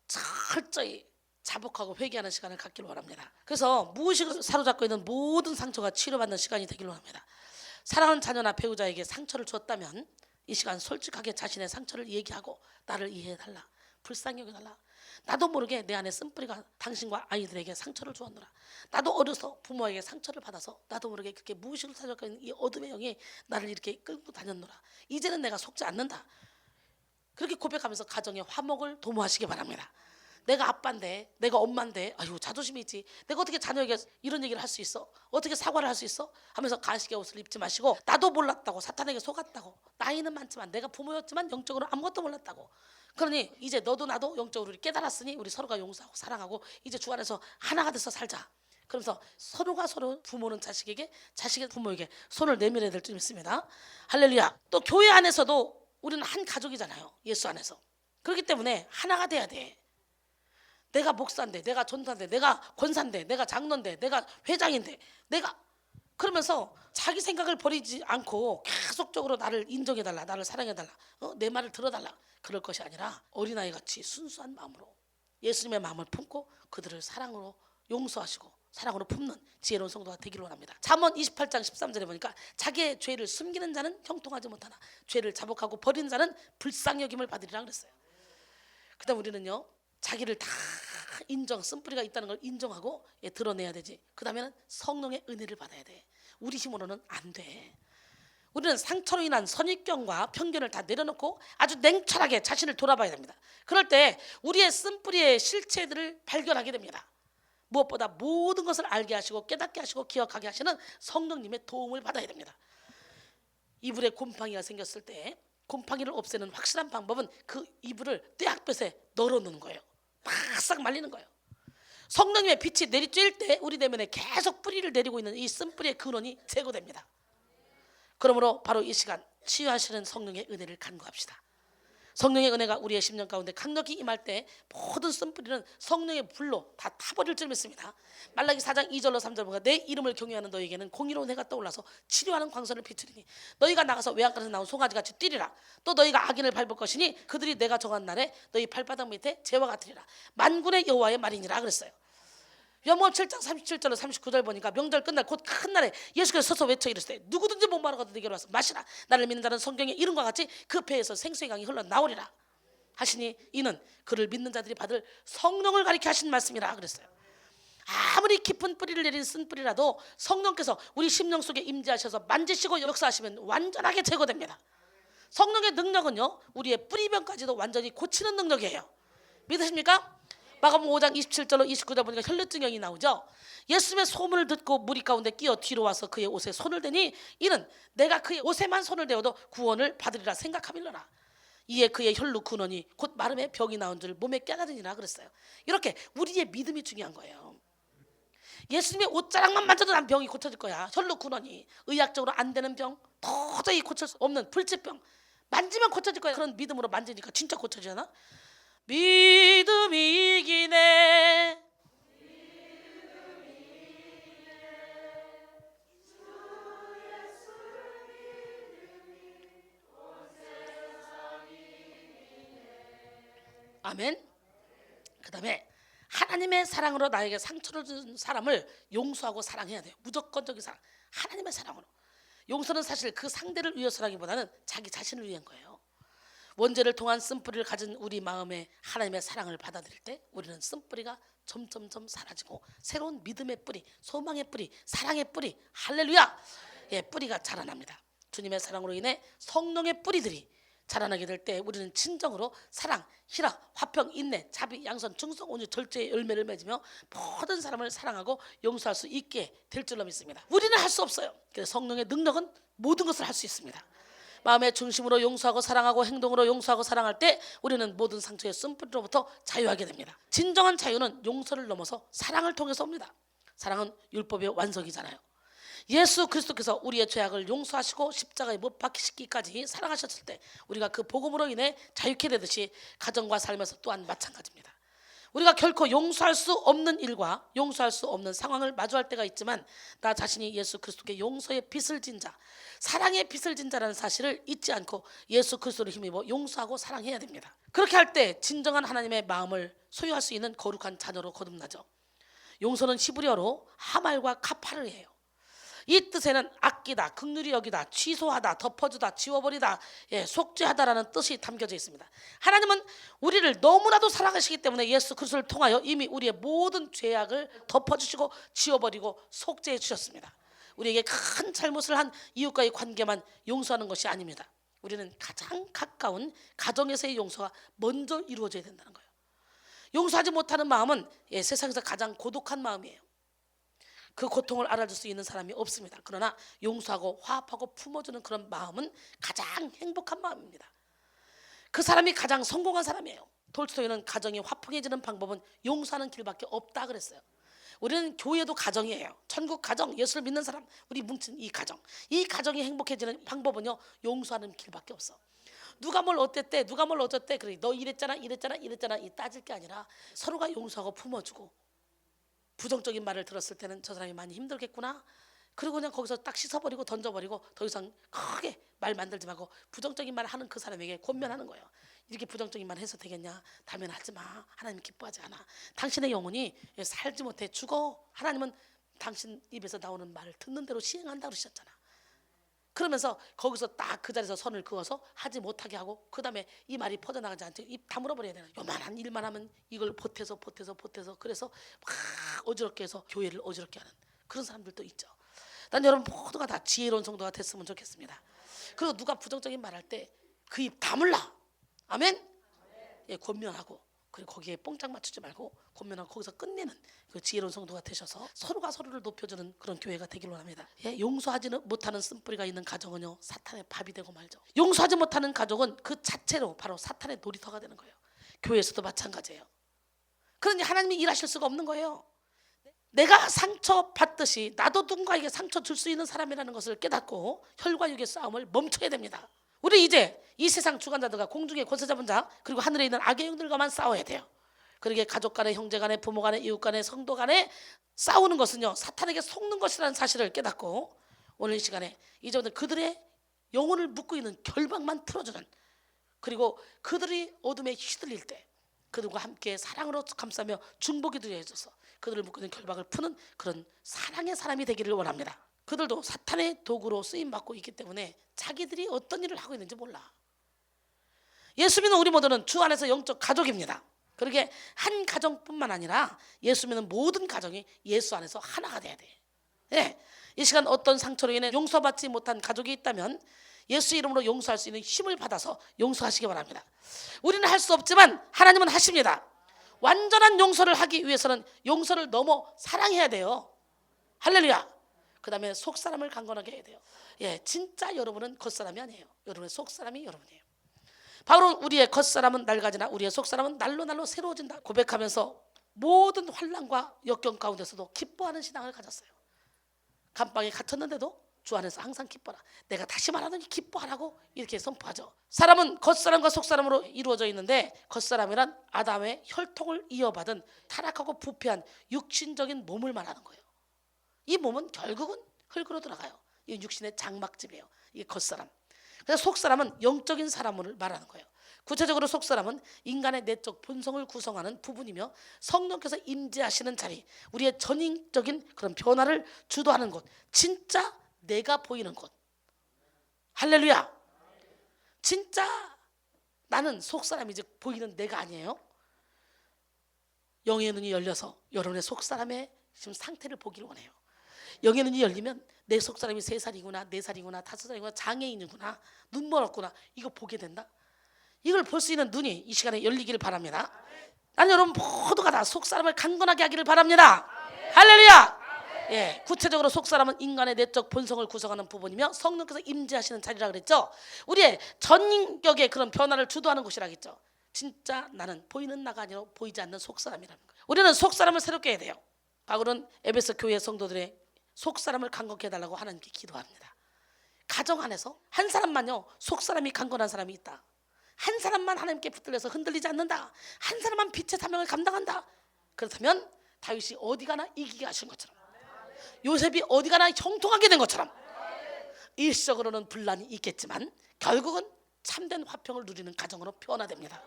철저히 자복하고 회개하는 시간을 갖기를 원합니다. 그래서 무의식을 사로잡고 있는 모든 상처가 치료받는 시간이 되기를 원합니다. 사랑하는 자녀나 배우자에게 상처를 줬다면 이 시간 솔직하게 자신의 상처를 얘기하고 나를 이해해달라. 불쌍히 여겨달라. 나도 모르게 내 안에 쓴뿌리가 당신과 아이들에게 상처를 주었노라. 나도 어려서 부모에게 상처를 받아서 나도 모르게 그렇게 무의식을 사로잡고 있는 이 어둠의 영이 나를 이렇게 끌고 다녔노라. 이제는 내가 속지 않는다. 그렇게 고백하면서 가정의 화목을 도모하시기 바랍니다. 내가 아빠인데, 내가 엄마인데, 자존심이 있지. 내가 어떻게 자녀에게 이런 얘기를 할 수 있어? 어떻게 사과를 할 수 있어? 하면서 가식의 옷을 입지 마시고, 나도 몰랐다고, 사탄에게 속았다고, 나이는 많지만 내가 부모였지만 영적으로 아무것도 몰랐다고. 그러니 이제 너도 나도 영적으로 깨달았으니 우리 서로가 용서하고 사랑하고 이제 주 안에서 하나가 돼서 살자. 그러면서 서로가 서로, 부모는 자식에게, 자식은 부모에게 손을 내밀어야 될 줄 믿습니다. 할렐루야. 또 교회 안에서도 우리는 한 가족이잖아요. 예수 안에서. 그렇기 때문에 하나가 돼야 돼. 내가 목사인데, 내가 전사인데, 내가 권사인데, 내가 장로인데, 내가 회장인데, 내가 그러면서 자기 생각을 버리지 않고 계속적으로 나를 인정해달라, 나를 사랑해달라, 내 말을 들어달라, 그럴 것이 아니라 어린아이같이 순수한 마음으로 예수님의 마음을 품고 그들을 사랑으로 용서하시고 사랑으로 품는 지혜로운 성도가 되기를 원합니다. 잠언 28장 13절에 보니까 자기의 죄를 숨기는 자는 형통하지 못하나 죄를 자복하고 버리는 자는 불쌍히 여김을 받으리라 그랬어요. 그다음 우리는요, 자기를 다 쓴뿌리가 있다는 걸 인정하고 드러내야 되지. 그 다음에는 성령의 은혜를 받아야 돼. 우리 힘으로는 안 돼. 우리는 상처로 인한 선입견과 편견을 다 내려놓고 아주 냉철하게 자신을 돌아봐야 됩니다. 그럴 때 우리의 쓴뿌리의 실체들을 발견하게 됩니다. 무엇보다 모든 것을 알게 하시고 깨닫게 하시고 기억하게 하시는 성령님의 도움을 받아야 됩니다. 이불에 곰팡이가 생겼을 때 곰팡이를 없애는 확실한 방법은 그 이불을 떼약볕에 널어놓는 거예요. 바싹 말리는 거예요. 성령님의 빛이 내리쬐을 때 우리 내면에 계속 뿌리를 내리고 있는 이 쓴뿌리의 근원이 제거됩니다. 그러므로 바로 이 시간 치유하시는 성령의 은혜를 간구합시다. 성령의 은혜가 우리의 심령 가운데 강력히 임할 때 모든 쓴뿌리는 성령의 불로 다 타버릴 줄 믿습니다. 말라기 4장 2절로 3절 보면 내 이름을 경외하는 너에게는 공의로운 해가 떠올라서 치료하는 광선을 비추리니 너희가 나가서 외양간에서 나온 송아지같이 뛰리라. 또 너희가 악인을 밟을 것이니 그들이 내가 정한 날에 너희 발바닥 밑에 재와 같으리라. 만군의 여호와의 말이니라 그랬어요. 요한복음 7장 37절로 39절 보니까 명절 끝날 곧 큰 날에 예수께서 서서 외쳐 이르시되 누구든지 목마르거든 내게로 와서 마시라. 나를 믿는 자는 성경의 이름과 같이 그 배에서 생수의 강이 흘러나오리라 하시니 이는 그를 믿는 자들이 받을 성령을 가리켜 하신 말씀이라 그랬어요. 아무리 깊은 뿌리를 내린 쓴뿌리라도 성령께서 우리 심령 속에 임재하셔서 만지시고 역사하시면 완전하게 제거됩니다. 성령의 능력은요 우리의 뿌리병까지도 완전히 고치는 능력이에요. 믿으십니까? 마가복음 5장 27절로 29절 보니까 혈루증형이 나오죠. 예수님의 소문을 듣고 무리 가운데 끼어 뒤로 와서 그의 옷에 손을 대니 이는 내가 그의 옷에만 손을 대어도 구원을 받으리라 생각함일러라. 이에 그의 혈루 근원이 곧 마름에 병이 나온 줄 몸에 깨달으니라 그랬어요. 이렇게 우리의 믿음이 중요한 거예요. 예수님의 옷자락만 만져도 난 병이 고쳐질 거야. 혈루 근원이 의학적으로 안 되는 병, 도저히 고칠 수 없는 불치병 만지면 고쳐질 거야. 그런 믿음으로 만지니까 진짜 고쳐지잖아. 믿음이 이기네. 아멘. 그 다음에 하나님의 사랑으로 나에게 상처를 준 사람을 용서하고 사랑해야 돼요. 무조건적인 사랑. 하나님의 사랑으로. 용서는 사실 그 상대를 위해서라기보다는 자기 자신을 위한 거예요. 원죄를 통한 쓴뿌리를 가진 우리 마음에 하나님의 사랑을 받아들일 때 우리는 쓴뿌리가 점점점 사라지고 새로운 믿음의 뿌리, 소망의 뿌리, 사랑의 뿌리, 할렐루야! 예, 뿌리가 자라납니다. 주님의 사랑으로 인해 성령의 뿌리들이 자라나게 될 때 우리는 진정으로 사랑, 희락, 화평, 인내, 자비, 양선, 충성, 온유, 절제의 열매를 맺으며 모든 사람을 사랑하고 용서할 수 있게 될 줄로 믿습니다. 우리는 할 수 없어요. 그래서 성령의 능력은 모든 것을 할 수 있습니다. 마음의 중심으로 용서하고 사랑하고 행동으로 용서하고 사랑할 때 우리는 모든 상처의 쓴뿌리로부터 자유하게 됩니다. 진정한 자유는 용서를 넘어서 사랑을 통해서 옵니다. 사랑은 율법의 완성이잖아요. 예수 그리스도께서 우리의 죄악을 용서하시고 십자가에 못 박히시기까지 사랑하셨을 때 우리가 그 복음으로 인해 자유케 되듯이 가정과 삶에서 또한 마찬가지입니다. 우리가 결코 용서할 수 없는 일과 용서할 수 없는 상황을 마주할 때가 있지만 나 자신이 예수 그리스도께 용서의 빚을 진 자, 사랑의 빚을 진 자라는 사실을 잊지 않고 예수 그리스도를 힘입어 용서하고 사랑해야 됩니다. 그렇게 할 때 진정한 하나님의 마음을 소유할 수 있는 거룩한 자녀로 거듭나죠. 용서는 히브리어로 하말과 카파르예요. 이 뜻에는 아끼다, 긍휼히 여기다, 취소하다, 덮어주다, 지워버리다, 속죄하다라는 뜻이 담겨져 있습니다. 하나님은 우리를 너무나도 사랑하시기 때문에 예수 그리스도를 통하여 이미 우리의 모든 죄악을 덮어주시고 지워버리고 속죄해 주셨습니다. 우리에게 큰 잘못을 한 이웃과의 관계만 용서하는 것이 아닙니다. 우리는 가장 가까운 가정에서의 용서가 먼저 이루어져야 된다는 거예요. 용서하지 못하는 마음은 세상에서 가장 고독한 마음이에요. 그 고통을 알아줄 수 있는 사람이 없습니다. 그러나 용서하고 화합하고 품어주는 그런 마음은 가장 행복한 마음입니다. 그 사람이 가장 성공한 사람이에요. 톨스토이는 가정이 화평해지는 방법은 용서하는 길밖에 없다 그랬어요. 우리는 교회도 가정이에요. 천국 가정, 예수를 믿는 사람, 우리 뭉친 이 가정, 이 가정이 행복해지는 방법은요 용서하는 길밖에 없어. 누가 뭘 어땠대, 누가 뭘 어쨌대, 그래 너 이랬잖아 이 따질 게 아니라 서로가 용서하고 품어주고, 부정적인 말을 들었을 때는 저 사람이 많이 힘들겠구나, 그리고 그냥 거기서 딱 씻어버리고 던져버리고 더 이상 크게 말 만들지 말고 부정적인 말 하는 그 사람에게 권면하는 거예요. 이렇게 부정적인 말 해서 되겠냐, 다음엔 하지 마, 하나님 기뻐하지 않아, 당신의 영혼이 살지 못해 죽어, 하나님은 당신 입에서 나오는 말을 듣는 대로 시행한다 그러셨잖아. 그러면서 거기서 딱 그 자리에서 선을 그어서 하지 못하게 하고, 그 다음에 이 말이 퍼져나가지 않게 입 다물어 버려야 되는, 요만한 일만 하면 이걸 보태서 그래서 막 어지럽게 해서 교회를 어지럽게 하는 그런 사람들도 있죠. 난 여러분 모두가 다 지혜로운 성도가 됐으면 좋겠습니다. 그리고 누가 부정적인 말할 때 그 입 다물라, 아멘. 예, 권면하고, 그리고 거기에 뽕짝 맞추지 말고 권면하고 거기서 끝내는 그 지혜로운 성도가 되셔서 서로가 서로를 높여주는 그런 교회가 되기로 합니다. 예, 용서하지 못하는 쓴뿌리가 있는 가정은요 사탄의 밥이 되고 말죠. 용서하지 못하는 가족은 그 자체로 바로 사탄의 놀이터가 되는 거예요. 교회에서도 마찬가지예요. 그러니 하나님이 일하실 수가 없는 거예요. 내가 상처 받듯이 나도 누군가에게 상처 줄 수 있는 사람이라는 것을 깨닫고 혈과 육의 싸움을 멈춰야 됩니다. 우리 이제 이 세상 주관자들과 공중의 권세 잡은 자 그리고 하늘에 있는 악의 영들과만 싸워야 돼요. 그러기에 가족 간에, 형제 간에, 부모 간에, 이웃 간에, 성도 간에 싸우는 것은요 사탄에게 속는 것이라는 사실을 깨닫고 오늘 이 시간에 이제부터 그들의 영혼을 묶고 있는 결박만 풀어주는, 그리고 그들이 어둠에 휘둘릴 때 그들과 함께 사랑으로 감싸며 중보기 드려져서 그들을 묶고 있는 결박을 푸는 그런 사랑의 사람이 되기를 원합니다. 그들도 사탄의 도구로 쓰임받고 있기 때문에 자기들이 어떤 일을 하고 있는지 몰라. 예수 믿는 우리 모두는 주 안에서 영적 가족입니다. 그러게 한 가정뿐만 아니라 예수 믿는 모든 가정이 예수 안에서 하나가 돼야 돼. 네. 이 시간 어떤 상처로 인해 용서받지 못한 가족이 있다면 예수 이름으로 용서할 수 있는 힘을 받아서 용서하시기 바랍니다. 우리는 할 수 없지만 하나님은 하십니다. 완전한 용서를 하기 위해서는 용서를 넘어 사랑해야 돼요. 할렐루야. 그 다음에 속사람을 강건하게 해야 돼요. 예, 진짜 여러분은 겉사람이 아니에요. 여러분의 속사람이 여러분이에요. 바울은 우리의 겉사람은 낡아지나 우리의 속사람은 날로 새로워진다 고백하면서 모든 환난과 역경 가운데서도 기뻐하는 신앙을 가졌어요. 감방에 갇혔는데도 주 안에서 항상 기뻐라. 내가 다시 말하노니 기뻐하라고 이렇게 선포하죠. 사람은 겉사람과 속사람으로 이루어져 있는데 겉사람이란 아담의 혈통을 이어받은 타락하고 부패한 육신적인 몸을 말하는 거예요. 이 몸은 결국은 흙으로 들어가요. 이 육신의 장막집이에요. 이게 겉사람. 그래서 속사람은 영적인 사람을 말하는 거예요. 구체적으로 속사람은 인간의 내적 본성을 구성하는 부분이며 성령께서 임재하시는 자리, 우리의 전인적인 그런 변화를 주도하는 곳, 진짜 내가 보이는 곳. 할렐루야. 진짜 나는 속사람이지 보이는 내가 아니에요. 영의 눈이 열려서 여러분의 속사람의 지금 상태를 보기를 원해요. 영의 눈이 열리면 내 속사람이 3살이구나 4살이구나 5살이구나 장애인이구나 눈 멀었구나 이거 보게 된다. 이걸 볼 수 있는 눈이 이 시간에 열리기를 바랍니다. 나는 여러분 모두가 다 속사람을 강건하게 하기를 바랍니다. 할렐루야. 예, 구체적으로 속사람은 인간의 내적 본성을 구성하는 부분이며 성령께서 임재하시는 자리라 그랬죠. 우리의 전인격의 그런 변화를 주도하는 곳이라 했죠. 진짜 나는 보이는 나가 아니라 보이지 않는 속사람이라는 거예요. 우리는 속사람을 새롭게 해야 돼요. 바울은 에베소 교회 성도들의 속사람을 강건케 해달라고 하나님께 기도합니다. 가정 안에서 한 사람만요 속사람이 강건한 사람이 있다. 한 사람만 하나님께 붙들려서 흔들리지 않는다. 한 사람만 빛의 사명을 감당한다. 그렇다면 다윗이 어디 가나 이기게 하신 것처럼, 요셉이 어디 가나 형통하게 된 것처럼 일시적으로는 분란이 있겠지만 결국은 참된 화평을 누리는 가정으로 변화됩니다.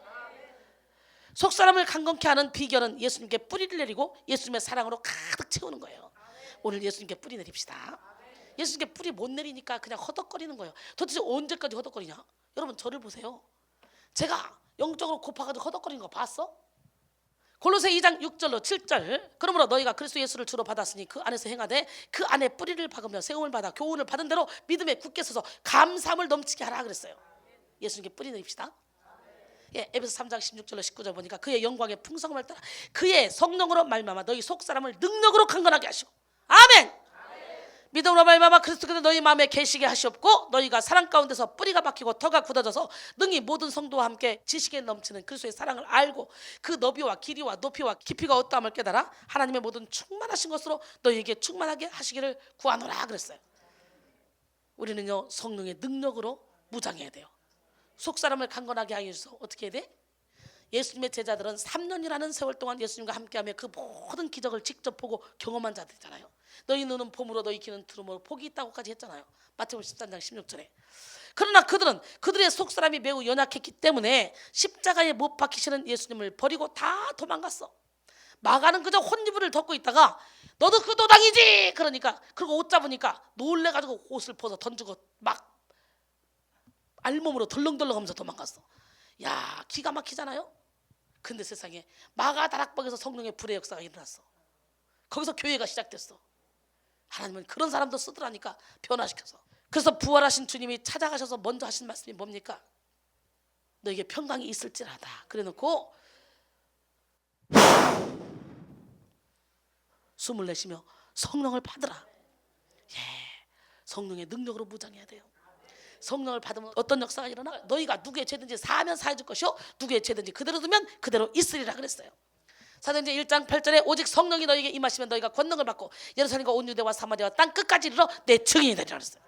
속사람을 강건케 하는 비결은 예수님께 뿌리를 내리고 예수님의 사랑으로 가득 채우는 거예요. 오늘 예수님께 뿌리 내립시다. 예수님께 뿌리 못 내리니까 그냥 허덕거리는 거예요. 도대체 언제까지 허덕거리냐? 여러분 저를 보세요. 제가 영적으로 고파가지고 허덕거리는 거 봤어? 골로새 2장 6절로 7절 그러므로 너희가 그리스도 예수를 주로 받았으니 그 안에서 행하되 그 안에 뿌리를 박으며 세움을 받아 교훈을 받은 대로 믿음에 굳게 서서 감사함을 넘치게 하라 그랬어요. 예수님께 뿌리 내립시다. 예, 에베소 3장 16절로 19절 보니까 그의 영광의 풍성함을 따라 그의 성령으로 말미암아 너희 속사람을 능력으로 강건하게 하시고 아멘. 믿음으로 말미암아 그리스도께서 너희 마음에 계시게 하시옵고 너희가 사랑 가운데서 뿌리가 박히고 터가 굳어져서 능히 모든 성도와 함께 지식에 넘치는 그리스도의 사랑을 알고 그 너비와 길이와 높이와 깊이가 어떠함을 깨달아 하나님의 모든 충만하신 것으로 너희에게 충만하게 하시기를 구하노라 그랬어요. 우리는요 성령의 능력으로 무장해야 돼요. 속사람을 강건하게 하기 위해서 어떻게 해야 돼? 예수님의 제자들은 3년이라는 세월 동안 예수님과 함께하며 그 모든 기적을 직접 보고 경험한 자들이잖아요. 너희 눈은 봄으로 너희 귀는 들음으로 복이 있다고까지 했잖아요. 마태복음 13장 16절에. 그러나 그들은 그들의 속사람이 매우 연약했기 때문에 십자가에 못 박히시는 예수님을 버리고 다 도망갔어. 마가는 그저 혼이불을 덮고 있다가 너도 그 도당이지 그러니까 그리고 옷 잡으니까 놀래가지고 옷을 벗어 던지고 막 알몸으로 덜렁덜렁하면서 도망갔어. 야 기가 막히잖아요. 근데 세상에 마가 다락방에서 성령의 불의 역사가 일어났어. 거기서 교회가 시작됐어. 하나님은 그런 사람도 쓰더라니까 변화시켜서. 그래서 부활하신 주님이 찾아가셔서 먼저 하신 말씀이 뭡니까? 너에게 평강이 있을지라다 그래놓고 숨을 내쉬며 성령을 받으라. 예, 성령의 능력으로 무장해야 돼요. 성령을 받으면 어떤 역사가 일어나? 너희가 누구의 죄든지 사하면 사해줄 것이요 누구의 죄든지 그대로 두면 그대로 있으리라 그랬어요. 사도행전 1장 8절에 오직 성령이 너희에게 임하시면 너희가 권능을 받고 예루살렘과 온 유대와 사마리아와 땅 끝까지 이르러 내 증인이 되리라 그랬어요.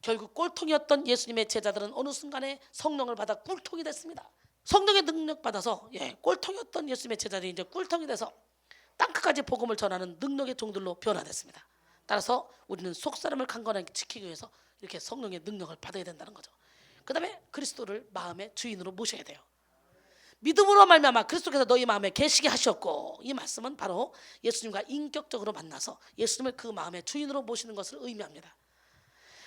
결국 꼴통이었던 예수님의 제자들은 어느 순간에 성령을 받아 꿀통이 됐습니다. 성령의 능력 받아서 꼴통이었던 예수님의 제자들이 이제 꿀통이 돼서 땅끝까지 복음을 전하는 능력의 종들로 변화됐습니다. 따라서 우리는 속사람을 강건하게 지키기 위해서 이렇게 성령의 능력을 받아야 된다는 거죠. 그 다음에 그리스도를 마음의 주인으로 모셔야 돼요. 믿음으로 말미암아 그리스도께서 너희 마음에 계시게 하셨고, 이 말씀은 바로 예수님과 인격적으로 만나서 예수님을 그 마음의 주인으로 모시는 것을 의미합니다.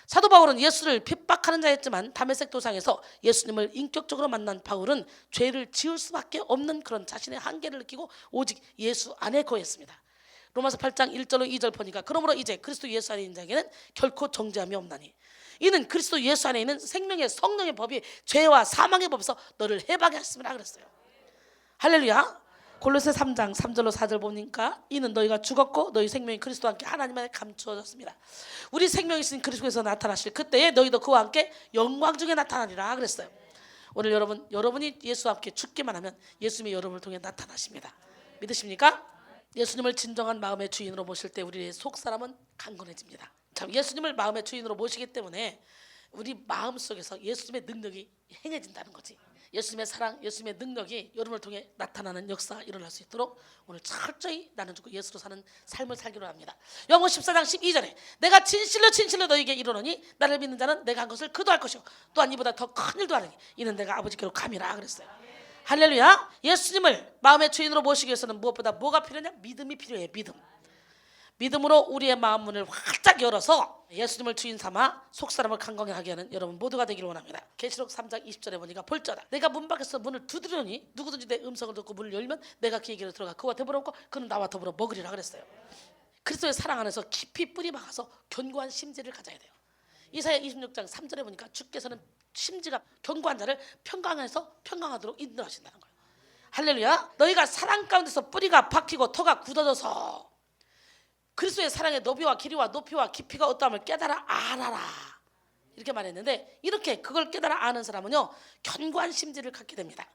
사도 바울은 예수를 핍박하는 자였지만 다메섹 도상에서 예수님을 인격적으로 만난 바울은 죄를 지을 수밖에 없는 그런 자신의 한계를 느끼고 오직 예수 안에 거했습니다. 로마서 8장 1절로 2절 보니까 그러므로 이제 그리스도 예수 안에 있는 자에게는 결코 정죄함이 없나니 이는 그리스도 예수 안에 있는 생명의 성령의 법이 죄와 사망의 법에서 너를 해방하게 했습니다 그랬어요. 할렐루야. 골로새 3장 3절로 4절 보니까 이는 너희가 죽었고 너희 생명이 그리스도와 함께 하나님 안에 감추어졌습니다. 우리 생명이신 그리스도에서 나타나실 그때에 너희도 그와 함께 영광 중에 나타나리라 그랬어요. 오늘 여러분이 예수와 함께 죽기만 하면 예수님이 여러분을 통해 나타나십니다. 믿으십니까? 예수님을 진정한 마음의 주인으로 모실 때 우리의 속사람은 강건해집니다. 참, 예수님을 마음의 주인으로 모시기 때문에 우리 마음속에서 예수님의 능력이 행해진다는 거지. 예수님의 사랑, 예수님의 능력이 여러분을 통해 나타나는 역사가 일어날 수 있도록 오늘 철저히 나는 죽고 예수로 사는 삶을 살기로 합니다. 요한복음 14장 12절에 내가 진실로 너희에게 이르노니 나를 믿는 자는 내가 한 것을 그도 할 것이요 또한 이보다 더 큰 일도 하리니 이는 내가 아버지께로 감이라 그랬어요. 할렐루야. 예수님을 마음의 주인으로 모시기 위해서는 무엇보다 뭐가 필요하냐? 믿음이 필요해. 믿음으로 우리의 마음 문을 활짝 열어서 예수님을 주인 삼아 속사람을 강건하게 하게 하는 여러분 모두가 되기를 원합니다. 계시록 3장 20절에 보니까 볼자다 내가 문 밖에서 문을 두드리니 누구든지 내 음성을 듣고 문을 열면 내가 그에게로 들어가 그와 더불어 먹고 그는 나와 더불어 먹으리라 그랬어요. 그리스도의 사랑 안에서 깊이 뿌리 박아서 견고한 심지를 가져야 돼요. 이사야 26장 3절에 보니까 주께서는 심지가 견고한 자를 평강에서 평강하도록 인도하신다는 거예요. 할렐루야. 너희가 사랑 가운데서 뿌리가 박히고 터가 굳어져서 그리스도의 사랑의 너비와 길이와 높이와 깊이가 어떠함을 깨달아 알아라 이렇게 말했는데, 이렇게 그걸 깨달아 아는 사람은요 견고한 심지를 갖게 됩니다.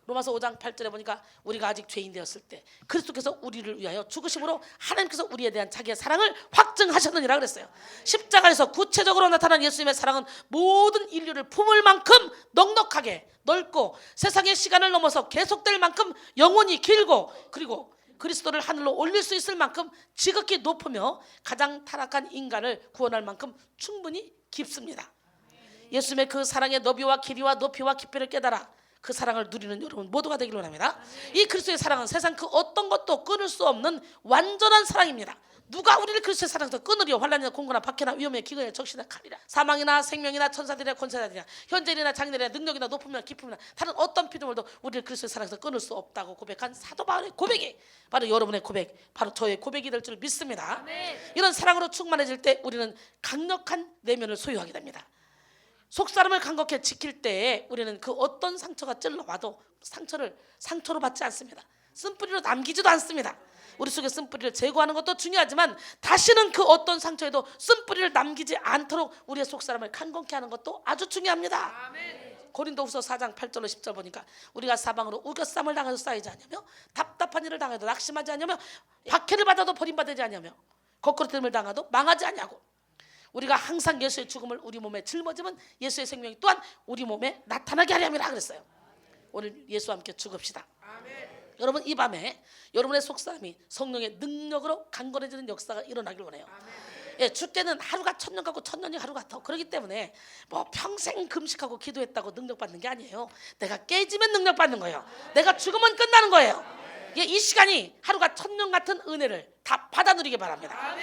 로마서 5장 8절에 보니까 우리가 아직 죄인 되었을 때 그리스도께서 우리를 위하여 죽으심으로 하나님께서 우리에 대한 자기의 사랑을 확증하셨느니라 그랬어요. 십자가에서 구체적으로 나타난 예수님의 사랑은 모든 인류를 품을 만큼 넉넉하게 넓고 세상의 시간을 넘어서 계속될 만큼 영원히 길고, 그리고 그리스도를 하늘로 올릴 수 있을 만큼 지극히 높으며 가장 타락한 인간을 구원할 만큼 충분히 깊습니다. 예수님의 그 사랑의 너비와 길이와 높이와 깊이를 깨달아 그 사랑을 누리는 여러분 모두가 되기를 원합니다. 이 그리스도의 사랑은 세상 그 어떤 것도 끊을 수 없는 완전한 사랑입니다. 누가 우리를 그리스도의 사랑에서 끊으리요? 환난이나 공고나 박해나 위험에 기근에 적시나 칼이라 사망이나 생명이나 천사들이나 권세자들이나 현재일이나 장래일이나 능력이나 높음이나 기쁨이나 다른 어떤 피조물도 우리를 그리스도의 사랑에서 끊을 수 없다고 고백한 사도 바울의 고백이 바로 여러분의 고백, 바로 저의 고백이 될 줄 믿습니다. 이런 사랑으로 충만해질 때 우리는 강력한 내면을 소유하게 됩니다. 속사람을 강건하게 지킬 때에 우리는 그 어떤 상처가 찔러와도 상처로 받지 않습니다. 쓴뿌리로 남기지도 않습니다. 우리 속에 쓴뿌리를 제거하는 것도 중요하지만 다시는 그 어떤 상처에도 쓴뿌리를 남기지 않도록 우리의 속사람을 강건케 하는 것도 아주 중요합니다. 아멘. 고린도후서 4장 8절로 10절 보니까 우리가 사방으로 우겨쌈을 당해도 쌓이지 않으며 답답한 일을 당해도 낙심하지 않으며 박해를 받아도 버림받지 않으며 거꾸로됨을 당해도 망하지 않냐고, 우리가 항상 예수의 죽음을 우리 몸에 짊어지면 예수의 생명이 또한 우리 몸에 나타나게 하려 함이라 그랬어요. 오늘 예수와 함께 죽읍시다. 아멘. 여러분, 이 밤에 여러분의 속사람이 성령의 능력으로 강건해지는 역사가 일어나길 원해요. 예, 죽게는 하루가 천년 같고 천년이 하루 같아. 그렇기 때문에 뭐 평생 금식하고 기도했다고 능력 받는 게 아니에요. 내가 깨지면 능력 받는 거예요. 내가 죽으면 끝나는 거예요. 예, 이 시간이 하루가 천년 같은 은혜를 다 받아 누리기 바랍니다.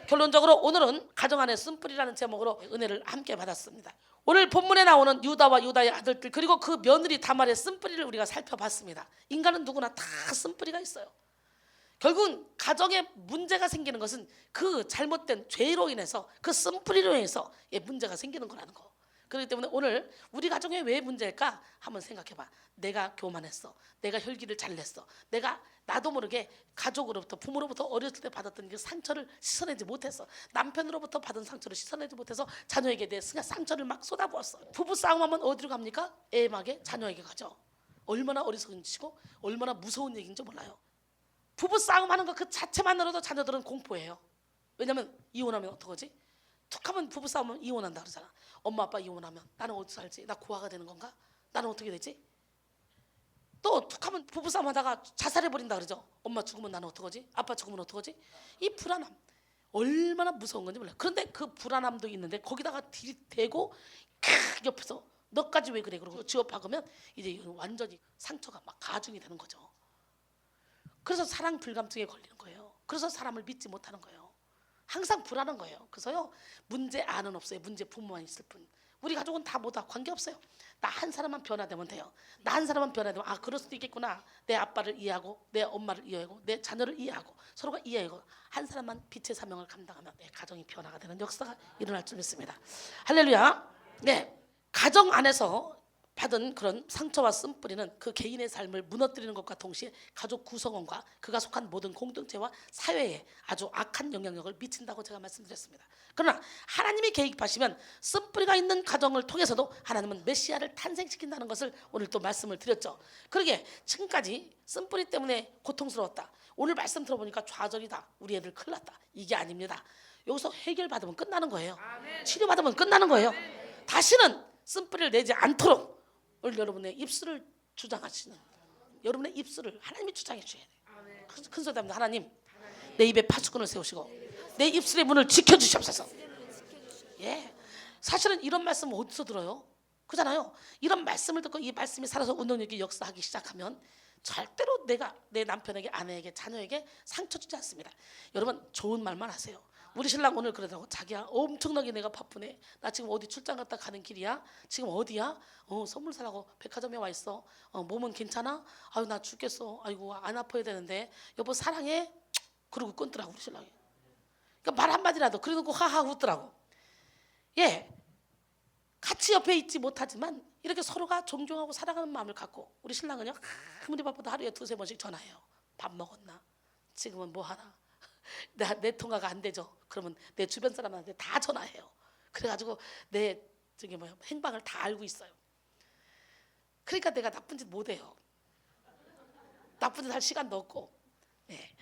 결론적으로 오늘은 가정 안에 쓴뿌리라는 제목으로 은혜를 함께 받았습니다. 오늘 본문에 나오는 유다와 유다의 아들들 그리고 그 며느리 다말의 쓴뿌리를 우리가 살펴봤습니다. 인간은 누구나 다 쓴뿌리가 있어요. 결국은 가정에 문제가 생기는 것은 그 잘못된 죄로 인해서 그 쓴뿌리로 인해서 문제가 생기는 거라는 거. 그렇기 때문에 오늘 우리 가정에 왜 문제일까 한번 생각해봐. 내가 교만했어, 내가 혈기를 잘 냈어, 내가 나도 모르게 가족으로부터 부모로부터 어렸을 때 받았던 그 상처를 씻어내지 못했어, 남편으로부터 받은 상처를 씻어내지 못해서 자녀에게 내 상처를 막 쏟아부었어. 부부 싸움하면 어디로 갑니까? 애에게 자녀에게 가죠. 얼마나 어리석은 짓이고 얼마나 무서운 얘기인지 몰라요. 부부 싸움하는 것 그 자체만으로도 자녀들은 공포해요. 왜냐하면 이혼하면 어떡하지? 툭하면 부부싸움은 이혼한다 그러잖아. 엄마 아빠 이혼하면 나는 어디서 살지? 나 고아가 되는 건가? 나는 어떻게 되지? 또 툭하면 부부싸움 하다가 자살해버린다 그러죠. 엄마 죽으면 나는 어떡하지? 아빠 죽으면 어떡하지? 이 불안함 얼마나 무서운 건지 몰라요. 그런데 그 불안함도 있는데 거기다가 들이대고 옆에서 너까지 왜 그래? 그러고 지어 박으면 이제 완전히 상처가 막 가중이 되는 거죠. 그래서 사랑 불감증에 걸리는 거예요. 그래서 사람을 믿지 못하는 거예요. 항상 불안한 거예요. 그래서요 문제 안은 없어요. 문제 부모만 있을 뿐. 우리 가족은 다 뭐다 관계없어요. 나 한 사람만 변화되면 돼요. 나 한 사람만 변화되면 아 그럴 수도 있겠구나. 내 아빠를 이해하고 내 엄마를 이해하고 내 자녀를 이해하고 서로가 이해하고 한 사람만 빛의 사명을 감당하면 내 가정이 변화가 되는 역사가 일어날 줄 믿습니다. 할렐루야. 네, 가정 안에서 받은 그런 상처와 쓴뿌리는 그 개인의 삶을 무너뜨리는 것과 동시에 가족 구성원과 그가 속한 모든 공동체와 사회에 아주 악한 영향력을 미친다고 제가 말씀드렸습니다. 그러나 하나님이 개입하시면 쓴뿌리가 있는 가정을 통해서도 하나님은 메시아를 탄생시킨다는 것을 오늘 또 말씀을 드렸죠. 그러게 지금까지 쓴뿌리 때문에 고통스러웠다. 오늘 말씀 들어보니까 좌절이다. 우리 애들 큰일 났다. 이게 아닙니다. 여기서 해결받으면 끝나는 거예요. 치료받으면 끝나는 거예요. 다시는 쓴뿌리를 내지 않도록 오늘 여러분의 입술을 주장하시는 여러분의 입술을 하나님이 주장해 주셔야 돼요. 큰 소리 합니다. 하나님 내 입에 파수꾼을 세우시고 내 입술의 문을 지켜주시옵소서. 예, 사실은 이런 말씀 어디서 들어요? 그잖아요. 이런 말씀을 듣고 이 말씀이 살아서 운동력이 역사하기 시작하면 절대로 내가 내 남편에게 아내에게 자녀에게 상처 주지 않습니다. 여러분 좋은 말만 하세요. 우리 신랑 오늘 그러더라고. 자기야 엄청나게 내가 바쁘네. 나 지금 어디 출장 갔다 가는 길이야. 지금 어디야? 선물 사라고 백화점에 와 있어. 몸은 괜찮아? 아유 나 죽겠어. 아이고 안 아파야 되는데 여보 사랑해. 그러고 끊더라고 우리 신랑이. 그러니까 말 한마디라도 그래놓고 하하 웃더라고. 예, 같이 옆에 있지 못하지만 이렇게 서로가 존경하고 사랑하는 마음을 갖고 우리 신랑은요 아무리 바빠도 하루에 2-3번씩 전화해요. 밥 먹었나? 지금은 뭐 하나? 내 통화가 안 되죠. 그러면 내 주변 사람한테 다 전화해요. 그래가지고 내 저기 뭐야 행방을 다 알고 있어요. 그러니까 내가 나쁜 짓 못해요. 나쁜 짓 할 시간도 없고. 네.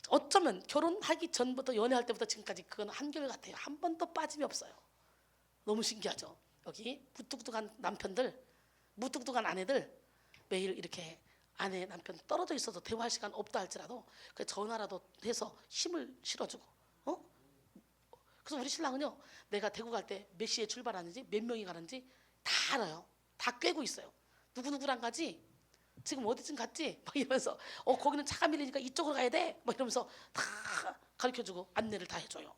어쩌면 결혼하기 전부터 연애할 때부터 지금까지 그건 한결같아요. 한 번도 빠짐이 없어요. 너무 신기하죠. 여기 무뚝뚝한 남편들, 무뚝뚝한 아내들 매일 이렇게 아내 남편 떨어져 있어서 대화할 시간 없다 할지라도 그 전화라도 해서 힘을 실어주고 그래서 우리 신랑은요 내가 대구 갈 때 몇 시에 출발하는지 몇 명이 가는지 다 알아요. 다 꿰고 있어요. 누구누구랑 가지? 지금 어디쯤 갔지? 막 이러면서 거기는 차가 밀리니까 이쪽으로 가야 돼. 막 이러면서 다 가르쳐주고 안내를 다 해줘요.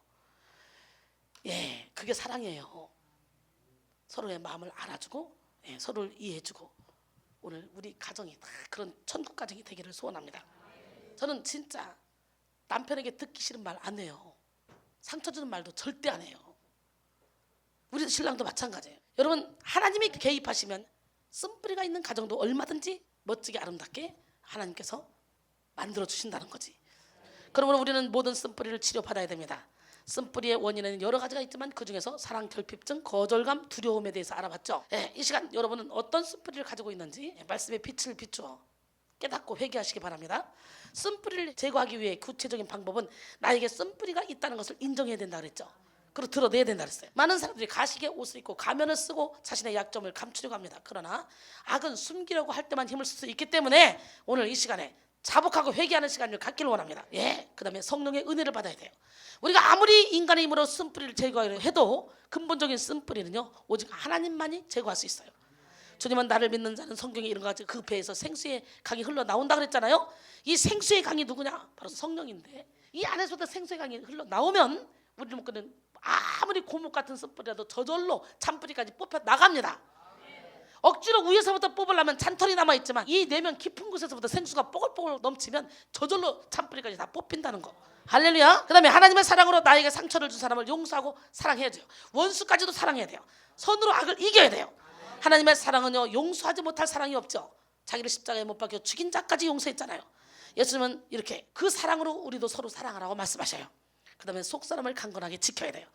예, 그게 사랑이에요. 서로의 마음을 알아주고 서로를 이해해주고 오늘 우리 가정이 다 그런 천국 가정이 되기를 소원합니다. 저는 진짜 남편에게 듣기 싫은 말 안 해요. 상처 주는 말도 절대 안 해요. 우리 신랑도 마찬가지예요. 여러분 하나님이 개입하시면 쓴뿌리가 있는 가정도 얼마든지 멋지게 아름답게 하나님께서 만들어 주신다는 거지. 그러므로 우리는 모든 쓴뿌리를 치료받아야 됩니다. 쓴뿌리의 원인에는 여러 가지가 있지만 그중에서 사랑 결핍증, 거절감, 두려움에 대해서 알아봤죠. 이 시간 여러분은 어떤 쓴뿌리를 가지고 있는지 말씀의 빛을 비추어 깨닫고 회개하시기 바랍니다. 쓴뿌리를 제거하기 위해 구체적인 방법은 나에게 쓴뿌리가 있다는 것을 인정해야 된다 그랬죠. 그리고 드러내야 된다 그랬어요. 많은 사람들이 가식의 옷을 입고 가면을 쓰고 자신의 약점을 감추려고 합니다. 그러나 악은 숨기려고 할 때만 힘을 쓸 수 있기 때문에 오늘 이 시간에 자복하고 회개하는 시간을 갖기를 원합니다. 예, 그 다음에 성령의 은혜를 받아야 돼요. 우리가 아무리 인간의 힘으로 쓴뿌리를 제거하려 해도 근본적인 쓴뿌리는요 오직 하나님만이 제거할 수 있어요. 주님은 나를 믿는 자는 성경에 이런 거 가지고 그 배에서 생수의 강이 흘러나온다 그랬잖아요. 이 생수의 강이 누구냐? 바로 성령인데 이 안에서부터 생수의 강이 흘러나오면 우리 목표는 아무리 고목 같은 쓴뿌리라도 저절로 잔뿌리까지 뽑혀 나갑니다. 억지로 위에서부터 뽑으려면 잔털이 남아있지만 이 내면 깊은 곳에서부터 생수가 뽀글뽀글 넘치면 저절로 잔뿌리까지 다 뽑힌다는 거. 할렐루야. 그 다음에 하나님의 사랑으로 나에게 상처를 준 사람을 용서하고 사랑해야 돼요. 원수까지도 사랑해야 돼요. 선으로 악을 이겨야 돼요. 하나님의 사랑은요 용서하지 못할 사랑이 없죠. 자기를 십자가에 못 박혀 죽인 자까지 용서했잖아요. 예수님은 이렇게 그 사랑으로 우리도 서로 사랑하라고 말씀하셔요. 그 다음에 속사람을 강건하게 지켜야 돼요.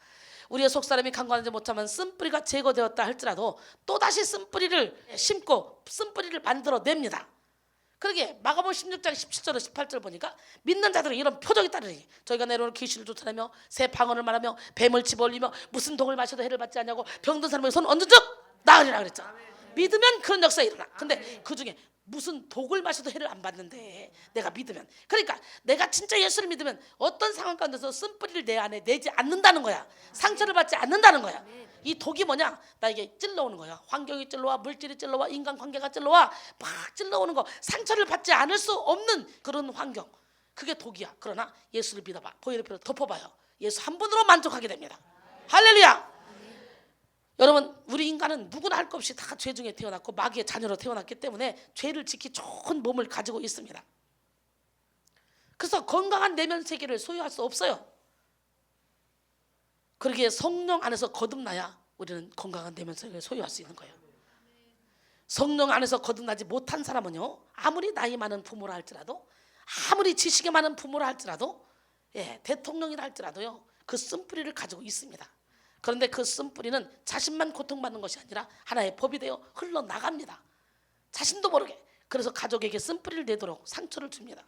우리의 속사람이 강건하지 못하면 쓴뿌리가 제거되었다 할지라도 또다시 쓴뿌리를 심고 쓴뿌리를 만들어냅니다. 그러게 마가복음 16장 17절 18절 보니까 믿는 자들은 이런 표적이 따르니 저희가 내려오는 귀신을 쫓아내며 새 방언을 말하며 뱀을 집어올리며 무슨 독을 마셔도 해를 받지 않냐고 병든 사람에게 손 얹은 적 나으리라 그랬죠. 믿으면 그런 역사가 일어나. 근데 그 중에 무슨 독을 마셔도 해를 안 받는데 내가 믿으면, 그러니까 내가 진짜 예수를 믿으면 어떤 상황 가운데서 쓴뿌리를 내 안에 내지 않는다는 거야. 상처를 받지 않는다는 거야. 이 독이 뭐냐? 나에게 찔러오는 거야. 환경이 찔러와, 물질이 찔러와, 인간관계가 찔러와, 막 찔러오는 거, 상처를 받지 않을 수 없는 그런 환경, 그게 독이야. 그러나 예수를 믿어봐, 보혈의 피로 덮어봐요. 예수 한 분으로 만족하게 됩니다. 할렐루야. 여러분, 우리 인간은 누구나 할 것 없이 다 죄 중에 태어났고 마귀의 자녀로 태어났기 때문에 죄를 지키 좋은 몸을 가지고 있습니다. 그래서 건강한 내면 세계를 소유할 수 없어요. 그러기에 성령 안에서 거듭나야 우리는 건강한 내면 세계를 소유할 수 있는 거예요. 성령 안에서 거듭나지 못한 사람은요, 아무리 나이 많은 부모라 할지라도, 아무리 지식이 많은 부모라 할지라도, 대통령이라 할지라도요, 그 쓴뿌리를 가지고 있습니다. 그런데 그 쓴뿌리는 자신만 고통받는 것이 아니라 하나의 법이 되어 흘러나갑니다. 자신도 모르게. 그래서 가족에게 쓴뿌리를 내도록 상처를 줍니다.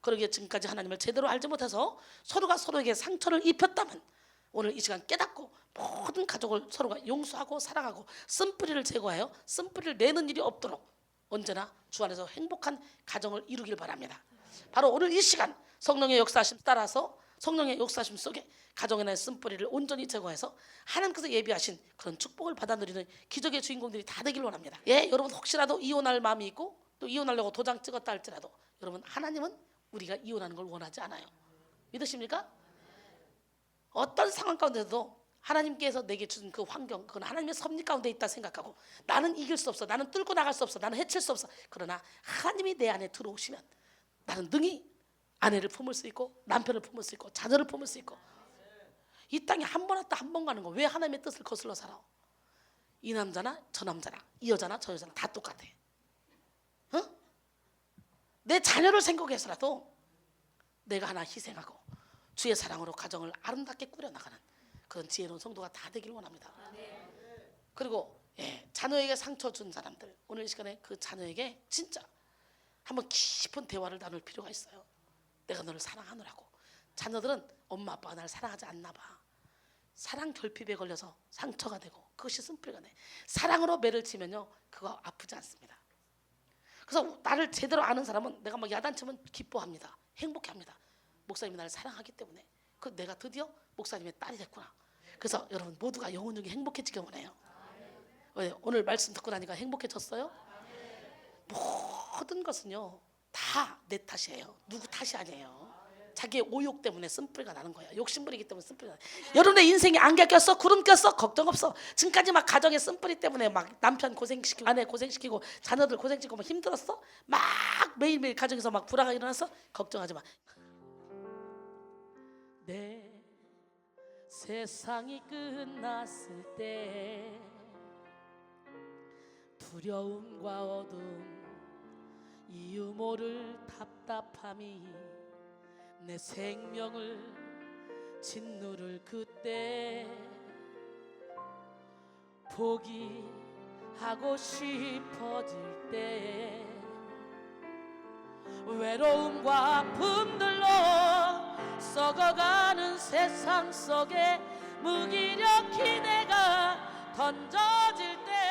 그러기에 지금까지 하나님을 제대로 알지 못해서 서로가 서로에게 상처를 입혔다면 오늘 이 시간 깨닫고 모든 가족을 서로가 용서하고 사랑하고 쓴뿌리를 제거하여 쓴뿌리를 내는 일이 없도록 언제나 주 안에서 행복한 가정을 이루길 바랍니다. 바로 오늘 이 시간 성령의 역사하심 따라서 성령의 역사하심 속에 가정에 대한 쓴뿌리를 온전히 제거해서 하나님께서 예비하신 그런 축복을 받아 누리는 기적의 주인공들이 다 되길 원합니다. 여러분 혹시라도 이혼할 마음이 있고 또 이혼하려고 도장 찍었다 할지라도 여러분, 하나님은 우리가 이혼하는 걸 원하지 않아요. 믿으십니까? 어떤 상황 가운데도 하나님께서 내게 주신 그 환경, 그건 하나님의 섭리 가운데 있다 생각하고 나는 이길 수 없어, 나는 뚫고 나갈 수 없어, 나는 해칠 수 없어. 그러나 하나님이 내 안에 들어오시면 나는 능히 아내를 품을 수 있고 남편을 품을 수 있고 자녀를 품을 수 있고, 이 땅에 한 번 왔다 한 번 가는 거 왜 하나님의 뜻을 거슬러 살아? 이 남자나 저 남자나 이 여자나 저 여자나 다 똑같아. 내 자녀를 생각해서라도 내가 하나 희생하고 주의 사랑으로 가정을 아름답게 꾸려나가는 그런 지혜로운 성도가 다 되길 원합니다. 그리고 자녀에게 상처 준 사람들, 오늘 이 시간에 그 자녀에게 진짜 한번 깊은 대화를 나눌 필요가 있어요. 내가 너를 사랑하느라고. 자녀들은 엄마 아빠가 나를 사랑하지 않나 봐. 사랑 결핍에 걸려서 상처가 되고 그것이 쓴뿌리가 돼. 사랑으로 매를 치면요, 그거 아프지 않습니다. 그래서 나를 제대로 아는 사람은 내가 막 야단치면 기뻐합니다. 행복해합니다. 목사님이 나를 사랑하기 때문에 그 내가 드디어 목사님의 딸이 됐구나. 그래서 여러분 모두가 영혼 중에 행복해지길 원해요. 오늘 말씀 듣고 나니까 행복해졌어요? 모든 것은요 다 내 탓이에요. 누구 탓이 아니에요. 자기의 오욕 때문에 쓴뿌리가 나는 거야. 욕심부리기 때문에 쓴뿌리가 나는 거야. 여러분의 인생에 안개 꼈어? 구름 꼈어? 걱정 없어. 지금까지 막 가정의 쓴뿌리 때문에 막 남편 고생시키고 아내 고생시키고 자녀들 고생시키고 막 힘들었어? 막 매일매일 가정에서 막 불화가 일어났어? 걱정하지 마. 내 세상이 끝났을 때 두려움과 어둠 이유 모를 답답함이 내 생명을 짓누를 그때 포기하고 싶어질 때 외로움과 아픔들로 썩어가는 세상 속에 무기력히 내가 던져질 때